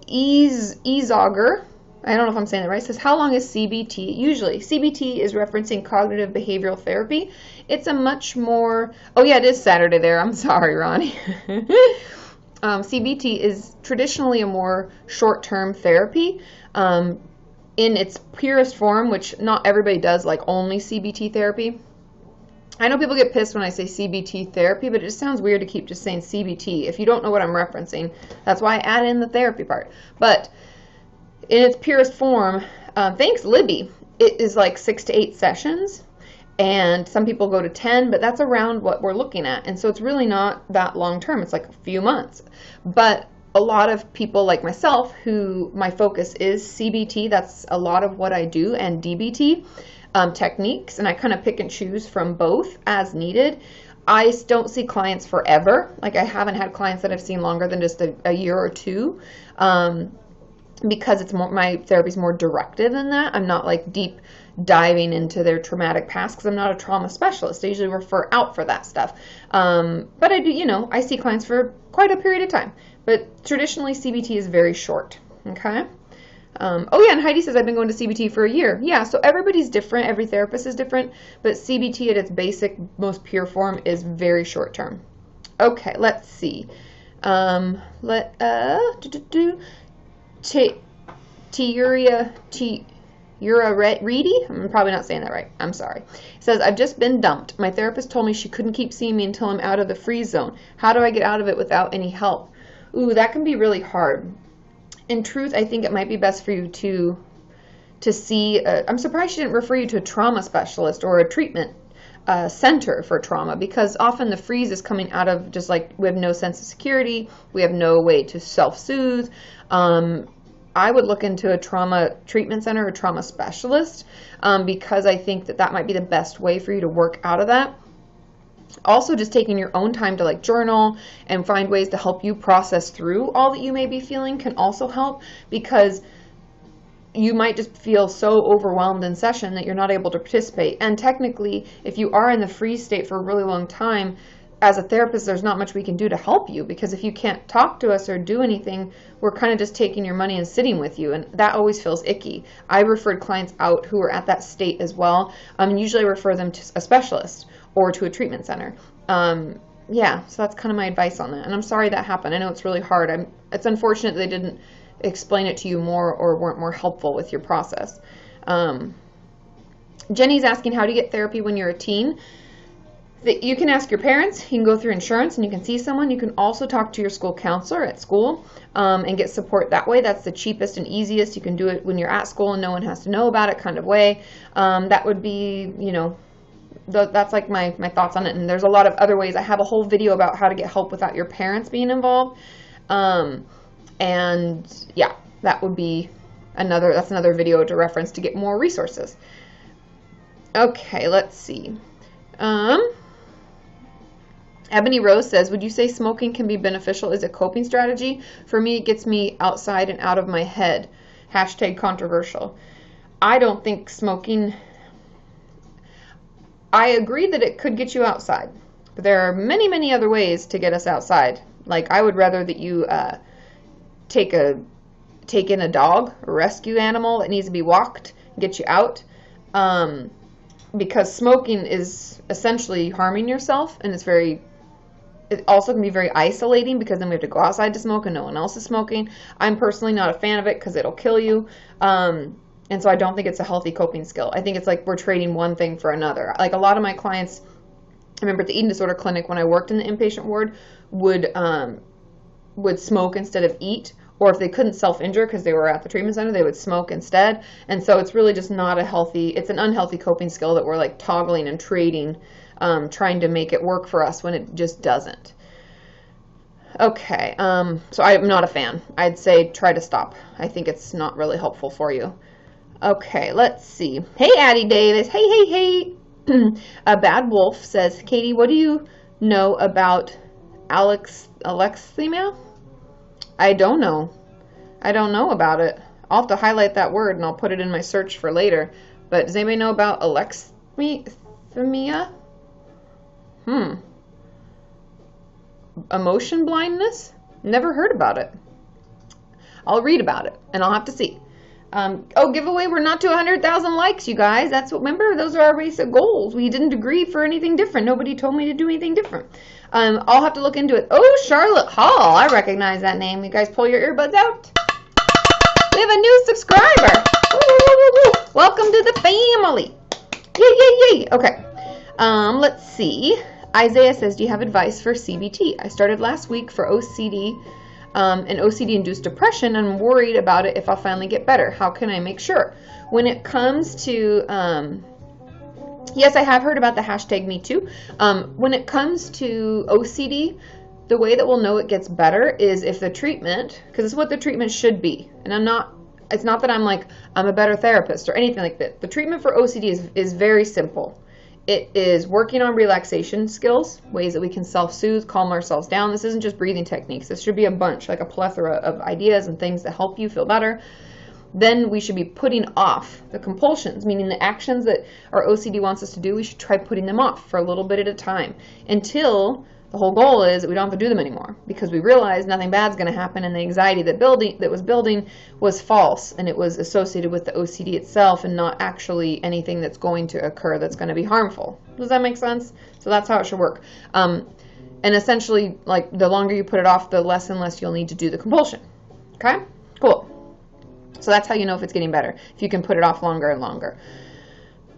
Eazogger. I don't know if I'm saying that right. Says, how long is CBT? Usually, CBT is referencing cognitive behavioral therapy. It's a much more... Oh, yeah, it is Saturday there. I'm sorry, Ronnie. CBT is traditionally a more short-term therapy in its purest form, which not everybody does, like only CBT therapy. I know people get pissed when I say CBT therapy, but it just sounds weird to keep just saying CBT. If you don't know what I'm referencing, that's why I add in the therapy part. But... in its purest form, thanks, Libby. it is like 6 to 8 sessions. And some people go to 10, but that's around what we're looking at. And so it's really not that long term. It's like a few months. But a lot of people like myself, who my focus is CBT, that's a lot of what I do, and DBT techniques. And I kind of pick and choose from both as needed. I don't see clients forever. Like, I haven't had clients that I've seen longer than just a year or two. Because it's more, my therapy is more directed than that. I'm not like deep diving into their traumatic past because I'm not a trauma specialist. I usually refer out for that stuff. But I do, I see clients for quite a period of time. But traditionally, CBT is very short. Okay. Oh yeah, and Heidi says I've been going to CBT for a year. Yeah, so everybody's different. Every therapist is different. But CBT at its basic, most pure form is very short term. Okay, let's see. Yura Reedy? I'm probably not saying that right. I'm sorry. It says, I've just been dumped. My therapist told me she couldn't keep seeing me until I'm out of the freeze zone. How do I get out of it without any help? Ooh, that can be really hard. In truth, I think it might be best for you to see, I'm surprised she didn't refer you to a trauma specialist or a treatment center for trauma, because often the freeze is coming out of just like we have no sense of security, we have no way to self-soothe. I would look into a trauma treatment center or trauma specialist because I think that might be the best way for you to work out of that. Also, just taking your own time to like journal and find ways to help you process through all that you may be feeling can also help, because you might just feel so overwhelmed in session that you're not able to participate. And technically, if you are in the freeze state for a really long time, as a therapist, there's not much we can do to help you, because if you can't talk to us or do anything, we're kind of just taking your money and sitting with you, and that always feels icky. I referred clients out who are at that state as well, and usually refer them to a specialist or to a treatment center. Yeah, so that's kind of my advice on that, and I'm sorry that happened. I know it's really hard. It's unfortunate they didn't explain it to you more or weren't more helpful with your process. Jenny's asking how to get therapy when you're a teen. You can ask your parents, you can go through insurance and you can see someone. You can also talk to your school counselor at school and get support that way. That's the cheapest and easiest. You can do it when you're at school and no one has to know about it kind of way. That would be, that's like my thoughts on it. And there's a lot of other ways. I have a whole video about how to get help without your parents being involved. And yeah, that would be that's another video to reference to get more resources. Okay, let's see. Ebony Rose says, would you say smoking can be beneficial as a coping strategy? For me, it gets me outside and out of my head. # controversial. I don't think smoking, I agree that it could get you outside, but there are many, many other ways to get us outside. Like, I would rather that you take in a dog, a rescue animal that needs to be walked, get you out, because smoking is essentially harming yourself, and it also can be very isolating, because then we have to go outside to smoke and no one else is smoking. I'm personally not a fan of it because it'll kill you. And so I don't think it's a healthy coping skill. I think it's like we're trading one thing for another. Like, a lot of my clients, I remember at the eating disorder clinic when I worked in the inpatient ward, would smoke instead of eat. Or if they couldn't self-injure because they were at the treatment center, they would smoke instead. And so it's really just not it's an unhealthy coping skill that we're like toggling and trading, trying to make it work for us when it just doesn't. Okay, so I'm not a fan. I'd say try to stop. I think it's not really helpful for you. Okay, let's see. Hey, Addie Davis. Hey. A Bad Wolf says, Katie, what do you know about alexithymia? I don't know. I don't know about it. I'll have to highlight that word and I'll put it in my search for later. But does anybody know about alexithymia? Emotion blindness? Never heard about it. I'll read about it and I'll have to see. Giveaway, we're not to 100,000 likes, you guys. Remember, those are our basic goals. We didn't agree for anything different. Nobody told me to do anything different. I'll have to look into it. Oh, Charlotte Hall. I recognize that name. You guys pull your earbuds out. We have a new subscriber. Woo. Welcome to the family. Yay. Okay. Let's see. Isaiah says, do you have advice for CBT? I started last week for OCD. and OCD-induced depression. I'm worried about it if I'll finally get better. How can I make sure? When it comes to, yes, I have heard about the hashtag #MeToo. When it comes to OCD, the way that we'll know it gets better is if the treatment, because it's what the treatment should be. And it's not that I'm a better therapist or anything like that. The treatment for OCD is very simple. It is working on relaxation skills, ways that we can self-soothe, calm ourselves down. This isn't just breathing techniques. This should be a bunch, like a plethora of ideas and things that help you feel better. Then we should be putting off the compulsions, meaning the actions that our OCD wants us to do, we should try putting them off for a little bit at a time until the whole goal is that we don't have to do them anymore, because we realize nothing bad's going to happen, and the anxiety that was building was false, and it was associated with the OCD itself and not actually anything that's going to occur that's going to be harmful. Does that make sense? So that's how it should work. And essentially, the longer you put it off, the less and less you'll need to do the compulsion. Okay? Cool. So that's how you know if it's getting better, if you can put it off longer and longer.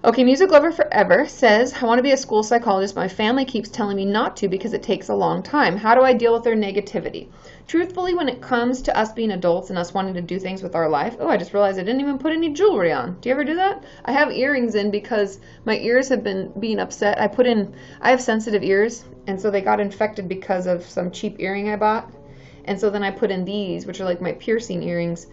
Okay, Music Lover Forever says, I want to be a school psychologist, but my family keeps telling me not to because it takes a long time. How do I deal with their negativity? Truthfully, when it comes to us being adults and us wanting to do things with our life, I just realized I didn't even put any jewelry on. Do you ever do that? I have earrings in because my ears have been being upset. I have sensitive ears, and so they got infected because of some cheap earring I bought. And so then I put in these, which are like my piercing earrings,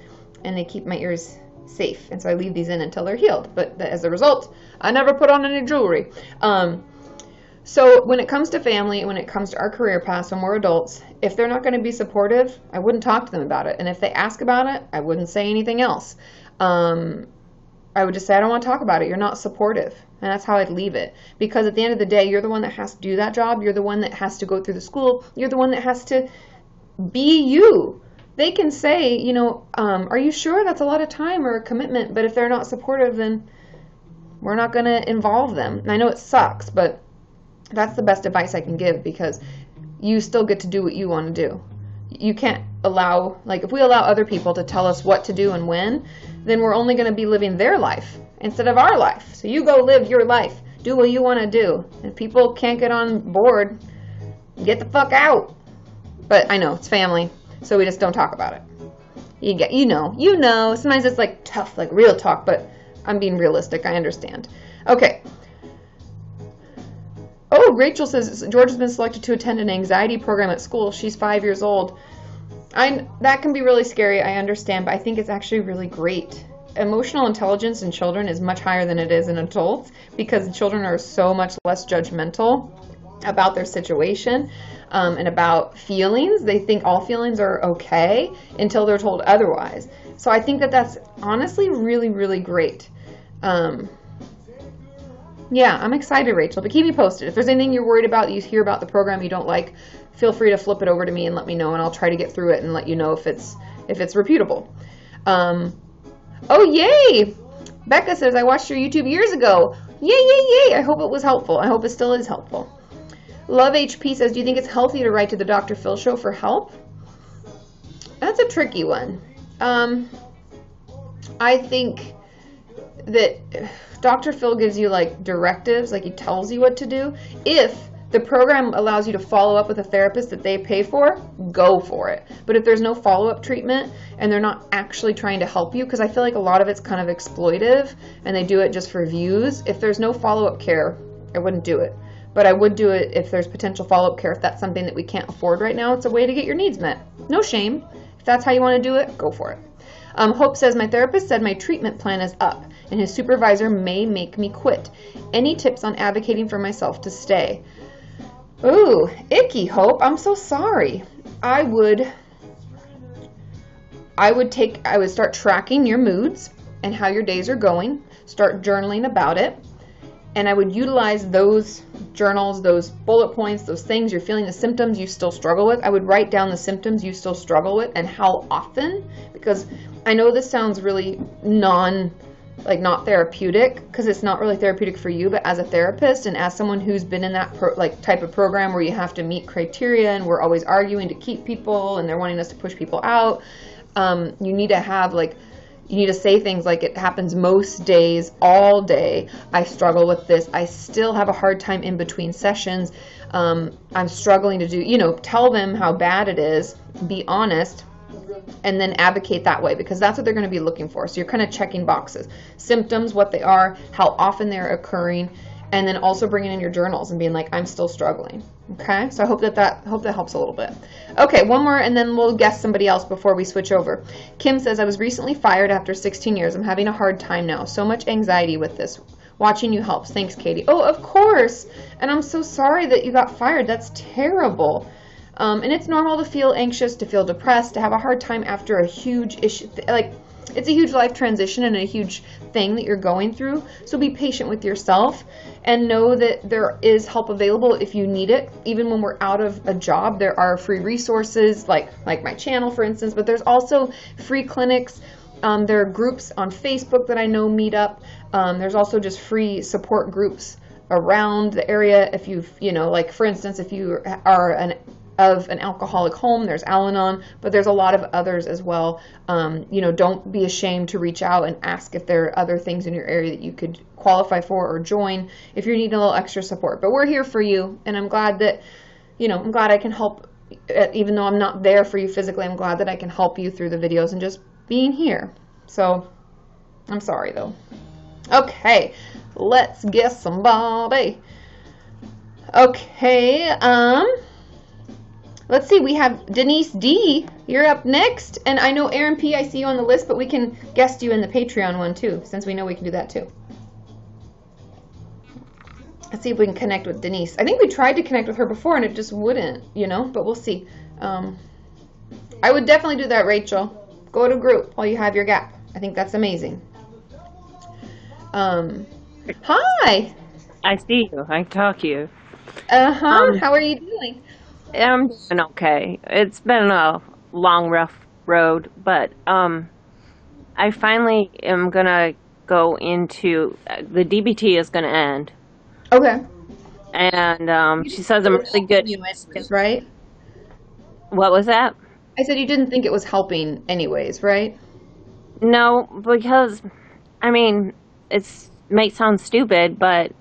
and they keep my ears safe, and so I leave these in until they're healed. But as a result, I never put on any jewelry. So when it comes to family, when it comes to our career paths, when we're adults, if they're not going to be supportive, I wouldn't talk to them about it. And if they ask about it, I wouldn't say anything else. I would just say, I don't want to talk about it. You're not supportive. And that's how I'd leave it. Because at the end of the day, you're the one that has to do that job. You're the one that has to go through the school. You're the one that has to be you. They can say, are you sure? That's a lot of time or a commitment. But if they're not supportive, then we're not going to involve them. And I know it sucks, but that's the best advice I can give, because you still get to do what you want to do. You can't allow, if we allow other people to tell us what to do and when, then we're only going to be living their life instead of our life. So you go live your life. Do what you want to do. If people can't get on board, get the fuck out. But I know, it's family. So we just don't talk about it. You know. Sometimes it's tough, real talk, but I'm being realistic. I understand. Okay. Oh, Rachel says George has been selected to attend an anxiety program at school. She's 5 years old. That can be really scary. I understand, but I think it's actually really great. Emotional intelligence in children is much higher than it is in adults, because children are so much less judgmental about their situation. And about feelings. They think all feelings are okay until they're told otherwise. So I think that's honestly really, really great. Yeah, I'm excited, Rachel, but keep me posted. If there's anything you're worried about, you hear about the program you don't like, feel free to flip it over to me and let me know, and I'll try to get through it and let you know if it's reputable. Oh, yay! Becca says, I watched your YouTube years ago. Yay. I hope it was helpful. I hope it still is helpful. Love HP says, do you think it's healthy to write to the Dr. Phil show for help? That's a tricky one. I think that Dr. Phil gives you directives, he tells you what to do. If the program allows you to follow up with a therapist that they pay for, go for it. But if there's no follow-up treatment and they're not actually trying to help you, because I feel like a lot of it's kind of exploitive and they do it just for views, if there's no follow-up care, I wouldn't do it. But I would do it if there's potential follow-up care, if that's something that we can't afford right now. It's a way to get your needs met. No shame. If that's how you want to do it, go for it. Hope says, my therapist said my treatment plan is up, and his supervisor may make me quit. Any tips on advocating for myself to stay? Ooh, icky, Hope. I'm so sorry. I would start tracking your moods and how your days are going. Start journaling about it. And I would utilize those journals, those bullet points, those things you're feeling, the symptoms you still struggle with. I would write down the symptoms you still struggle with and how often, because I know this sounds really not therapeutic, because it's not really therapeutic for you, but as a therapist and as someone who's been in that type of program where you have to meet criteria and we're always arguing to keep people and they're wanting us to push people out, you need to have You need to say things like, it happens most days, all day. I struggle with this. I still have a hard time in between sessions. I'm struggling to do, tell them how bad it is, be honest, and then advocate that way, because that's what they're going to be looking for. So you're kind of checking boxes. Symptoms, what they are, how often they're occurring, and then also bringing in your journals and being like, I'm still struggling. Okay, so I hope that helps a little bit. Okay, one more, and then we'll guess somebody else before we switch over. Kim says, I was recently fired after 16 years. I'm having a hard time now. So much anxiety with this. Watching you helps. Thanks, Katie. Oh, of course. And I'm so sorry that you got fired. That's terrible. And it's normal to feel anxious, to feel depressed, to have a hard time after a huge issue. It's a huge life transition and a huge thing that you're going through. So be patient with yourself and know that there is help available if you need it. Even when we're out of a job, there are free resources like my channel, for instance, but there's also free clinics. There are groups on Facebook that I know meet up. There's also just free support groups around the area. If for instance, if you are of an alcoholic home, there's Al-Anon, but there's a lot of others as well. Don't be ashamed to reach out and ask if there are other things in your area that you could qualify for or join if you're needing a little extra support. But we're here for you, and I'm glad that, I'm glad I can help, even though I'm not there for you physically. I'm glad that I can help you through the videos and just being here. So I'm sorry though. Okay, let's guess somebody. Okay, let's see, we have Denise D. You're up next. And I know Aaron P., I see you on the list, but we can guest you in the Patreon one too, since we know we can do that too. Let's see if we can connect with Denise. I think we tried to connect with her before and it just wouldn't, but we'll see. I would definitely do that, Rachel. Go to group while you have your gap. I think that's amazing. Hi. I see you. I talk to you. How are you doing? I'm doing okay. It's been a long, rough road, but I finally am gonna go into the DBT is gonna end. Okay. And she says I'm really good. Right? What was that? I said you didn't think it was helping anyways, right? No, because it may sound stupid, but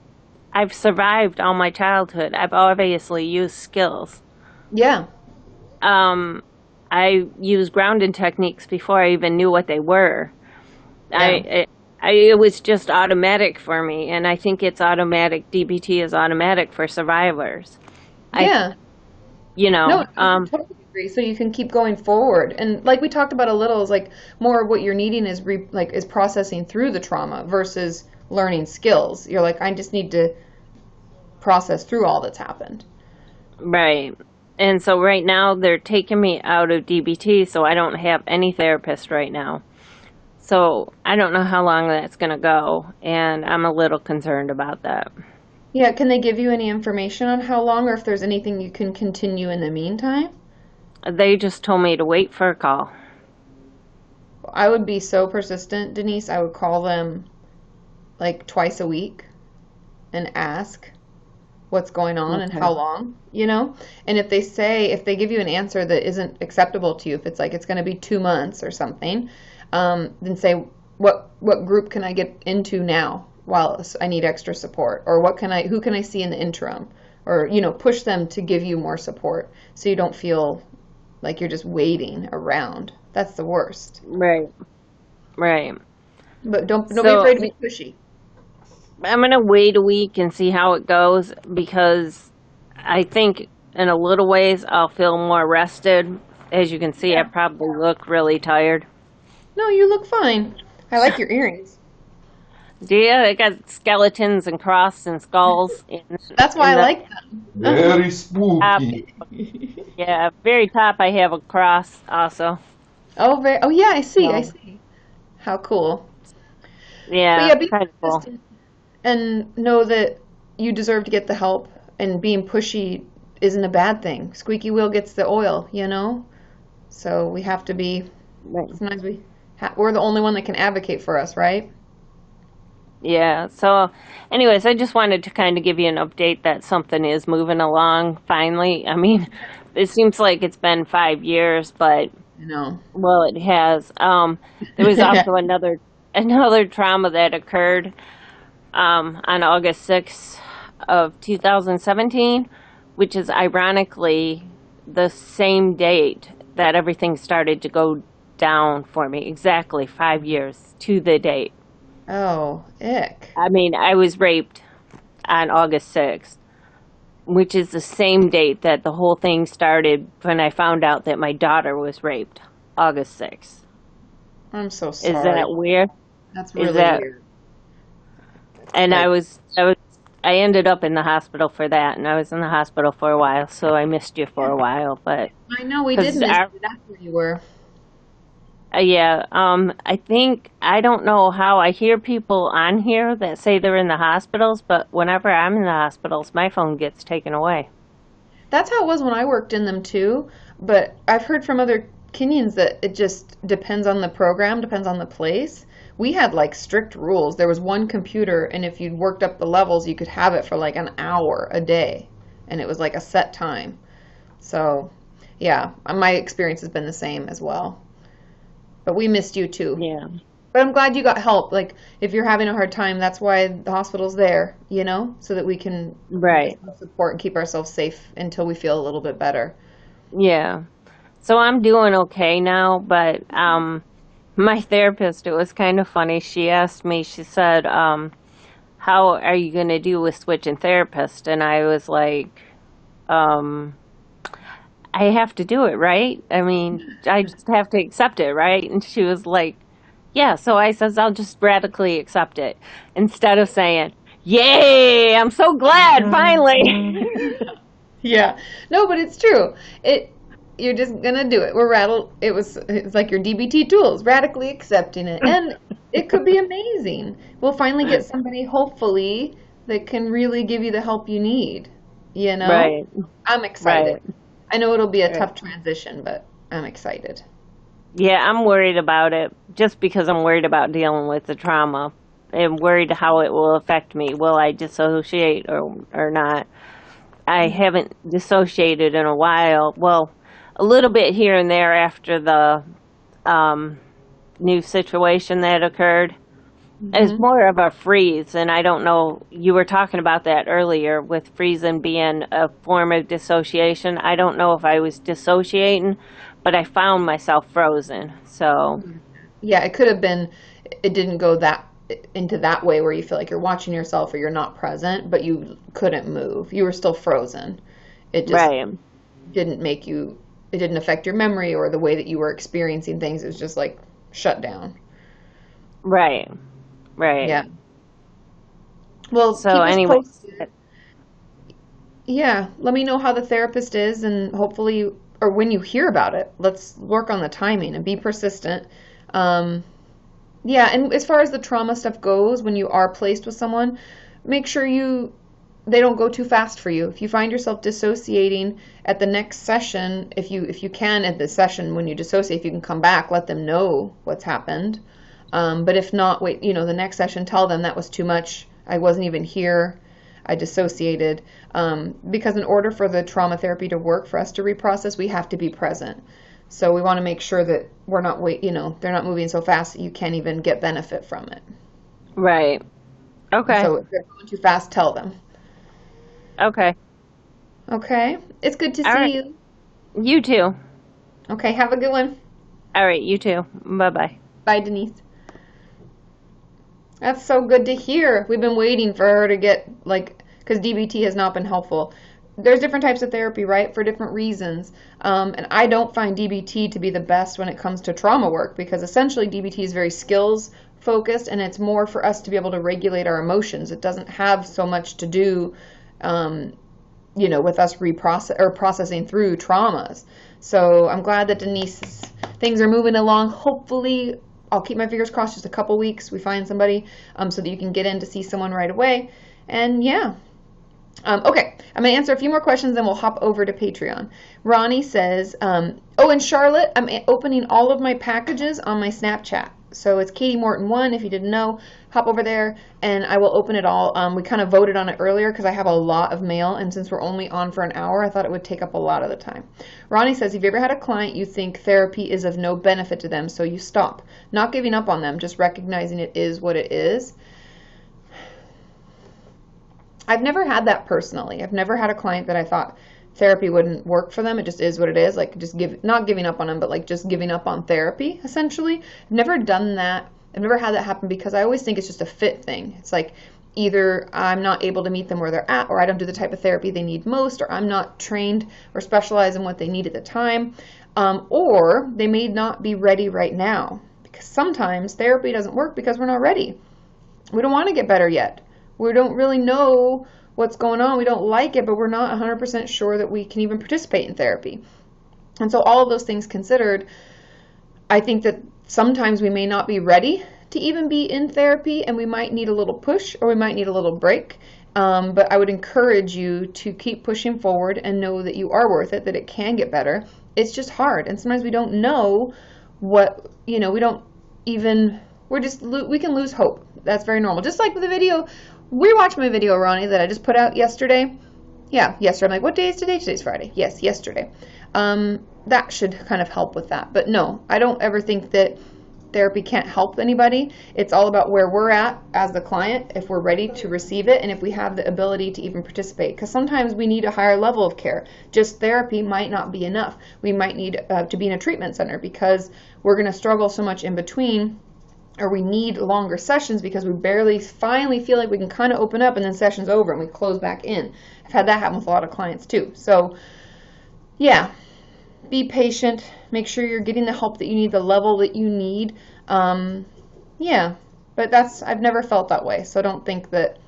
I've survived all my childhood. I've obviously used skills. Yeah. I used grounding techniques before I even knew what they were. Yeah. It was just automatic for me, and I think it's automatic. DBT is automatic for survivors. Yeah. No, I totally agree. So you can keep going forward, and like we talked about a little, is like more of what you're needing is is processing through the trauma versus learning skills. You're like, I just need to process through all that's happened. Right. And so right now they're taking me out of DBT, so I don't have any therapist right now. So I don't know how long that's going to go, and I'm a little concerned about that. Yeah, can they give you any information on how long, or if there's anything you can continue in the meantime? They just told me to wait for a call. I would be so persistent, Denise. I would call them like twice a week and ask what's going on and how long, And if they give you an answer that isn't acceptable to you, if it's like it's going to be 2 months or something, then say, what group can I get into now while I need extra support? Or who can I see in the interim? Or, push them to give you more support so you don't feel like you're just waiting around. That's the worst. Right. But don't be afraid to be pushy. I'm going to wait a week and see how it goes, because I think in a little ways I'll feel more rested. As you can see, I probably look really tired. No, you look fine. I like your earrings. Yeah, I got skeletons and crosses and skulls. That's why I like them. Very spooky. Yeah, very top I have a cross also. Oh, yeah, I see. How cool. Yeah, be kind of cool. And know that you deserve to get the help, and being pushy isn't a bad thing. Squeaky wheel gets the oil, So we have to be, sometimes we're the only one that can advocate for us, right? Yeah, so anyways, I just wanted to kind of give you an update that something is moving along finally. It seems like it's been 5 years, but You know. Well, it has. There was also another trauma that occurred on August 6th of 2017, which is ironically the same date that everything started to go down for me. Exactly 5 years to the date. Oh, ick. I mean, I was raped on August 6th, which is the same date that the whole thing started when I found out that my daughter was raped, August 6th. I'm so sorry. Is that weird? That's really weird. And I ended up in the hospital for that, and I was in the hospital for a while, so I missed you for a while, but I know we did miss you. That's where you were. Yeah, I don't know how I hear people on here that say they're in the hospitals, but whenever I'm in the hospitals, my phone gets taken away. That's how it was when I worked in them too, but I've heard from other Kenyans that it just depends on the program, depends on the place. We had like strict rules. There was one computer, and if you'd worked up the levels, you could have it for like an hour a day, and it was like a set time. So, yeah, my experience has been the same as well. But we missed you too. Yeah. But I'm glad you got help. Like, if you're having a hard time, that's why the hospital's there, so that we can support and keep ourselves safe until we feel a little bit better. Yeah. So I'm doing okay now, but my therapist, it was kind of funny. She asked me, she said, how are you going to do with switching therapist? And I was like, I have to do it, right? I mean, I just have to accept it, right? And she was like, yeah. So I says, I'll just radically accept it instead of saying, yay, I'm so glad, finally. Yeah. No, but it's true. You're just going to do it. It's like your DBT tools, radically accepting it. And it could be amazing. We'll finally get somebody, hopefully, that can really give you the help you need, Right. I'm excited. Right. I know it'll be a tough transition, but I'm excited. Yeah, I'm worried about it just because I'm worried about dealing with the trauma and worried how it will affect me. Will I dissociate or not? I haven't dissociated in a while. Well, a little bit here and there after the new situation that occurred. Mm-hmm. It's more of a freeze, and I don't know, you were talking about that earlier with freezing being a form of dissociation. I don't know if I was dissociating, but I found myself frozen. So yeah, it could have been, it didn't go into that way where you feel like you're watching yourself or you're not present, but you couldn't move. You were still frozen. It just didn't it didn't affect your memory or the way that you were experiencing things. It was just like shut down. Right. Yeah. Well, so anyway. Yeah, let me know how the therapist is, and hopefully, or when you hear about it, let's work on the timing and be persistent. Yeah, and as far as the trauma stuff goes, when you are placed with someone, make sure they don't go too fast for you. If you find yourself dissociating at the next session, if you can at the session when you dissociate, if you can come back, let them know what's happened. But if not, wait, the next session, tell them that was too much. I wasn't even here. I dissociated. Because in order for the trauma therapy to work, for us to reprocess, we have to be present. So we want to make sure that we're not they're not moving so fast that you can't even get benefit from it. Right. Okay. So if they're going too fast, tell them. Okay. Okay. It's good to see you. You too. Okay. Have a good one. All right. You too. Bye-bye. Bye, Denise. That's so good to hear. We've been waiting for her to get, because DBT has not been helpful. There's different types of therapy, right, for different reasons. And I don't find DBT to be the best when it comes to trauma work, because essentially DBT is very skills focused, and it's more for us to be able to regulate our emotions. It doesn't have so much to do, with us processing through traumas. So I'm glad that Denise's things are moving along. Hopefully, I'll keep my fingers crossed, just a couple weeks we find somebody so that you can get in to see someone right away. And yeah, Okay, I'm going to answer a few more questions, then we'll hop over to Patreon. Ronnie says, oh, and Charlotte, I'm opening all of my packages on my Snapchat. So it's Kati Morton 1, if you didn't know, hop over there, and I will open it all. We kind of voted on it earlier because I have a lot of mail, and since we're only on for an hour, I thought it would take up a lot of the time. Ronnie says, have you ever had a client you think therapy is of no benefit to them, so you stop? Not giving up on them, just recognizing it is what it is. I've never had that personally. I've never had a client that I thought therapy wouldn't work for them. It just is what it is. Like not giving up on them, but like just giving up on therapy, essentially. I've never done that. I've never had that happen because I always think it's just a fit thing. It's like either I'm not able to meet them where they're at, or I don't do the type of therapy they need most, or I'm not trained or specialized in what they need at the time, or they may not be ready right now. Because sometimes therapy doesn't work because we're not ready. We don't want to get better yet. We don't really know what's going on. We don't like it, but we're not 100% sure that we can even participate in therapy. And so all of those things considered, I think that sometimes we may not be ready to even be in therapy, and we might need a little push or we might need a little break. But I would encourage you to keep pushing forward and know that you are worth it, that it can get better. It's just hard. And sometimes we don't know what, we don't even, we can lose hope. That's very normal. Just like with the video, we watched my video, Ronnie, that I just put out yesterday. Yeah, yesterday. I'm like, what day is today? Today's Friday. Yes, yesterday. That should kind of help with that. But no, I don't ever think that therapy can't help anybody. It's all about where we're at as the client, if we're ready to receive it, and if we have the ability to even participate. Because sometimes we need a higher level of care. Just therapy might not be enough. We might need to be in a treatment center because we're going to struggle so much in between, or we need longer sessions because we barely finally feel like we can kind of open up, and then session's over and we close back in. I've had that happen with a lot of clients too. So yeah, be patient. Make sure you're getting the help that you need, the level that you need. Yeah, but I've never felt that way. So don't think that,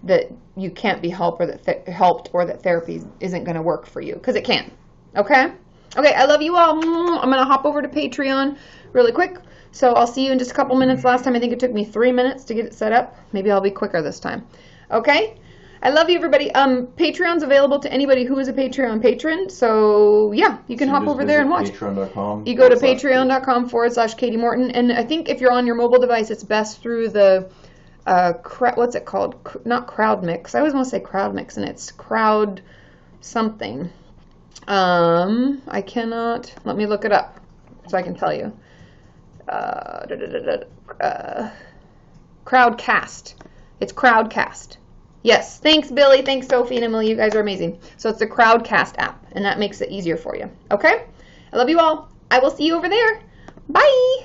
that you can't be helped or that therapy isn't going to work for you, because it can. Okay? Okay, I love you all. I'm going to hop over to Patreon really quick. So I'll see you in just a couple minutes. Last time I think it took me 3 minutes to get it set up. Maybe I'll be quicker this time. Okay? I love you, everybody. Patreon's available to anybody who is a Patreon patron. So yeah, you can hop over there and watch. Patreon.com. You go to patreon.com/Kati Morton. And I think if you're on your mobile device, it's best through the, what's it called? Not Crowd Mix. I always want to say Crowd Mix, and it's Crowd something. I cannot, let me look it up so I can tell you. Crowdcast. It's Crowdcast. Yes. Thanks, Billy. Thanks, Sophie and Emily. You guys are amazing. So it's the Crowdcast app, and that makes it easier for you. Okay? I love you all. I will see you over there. Bye.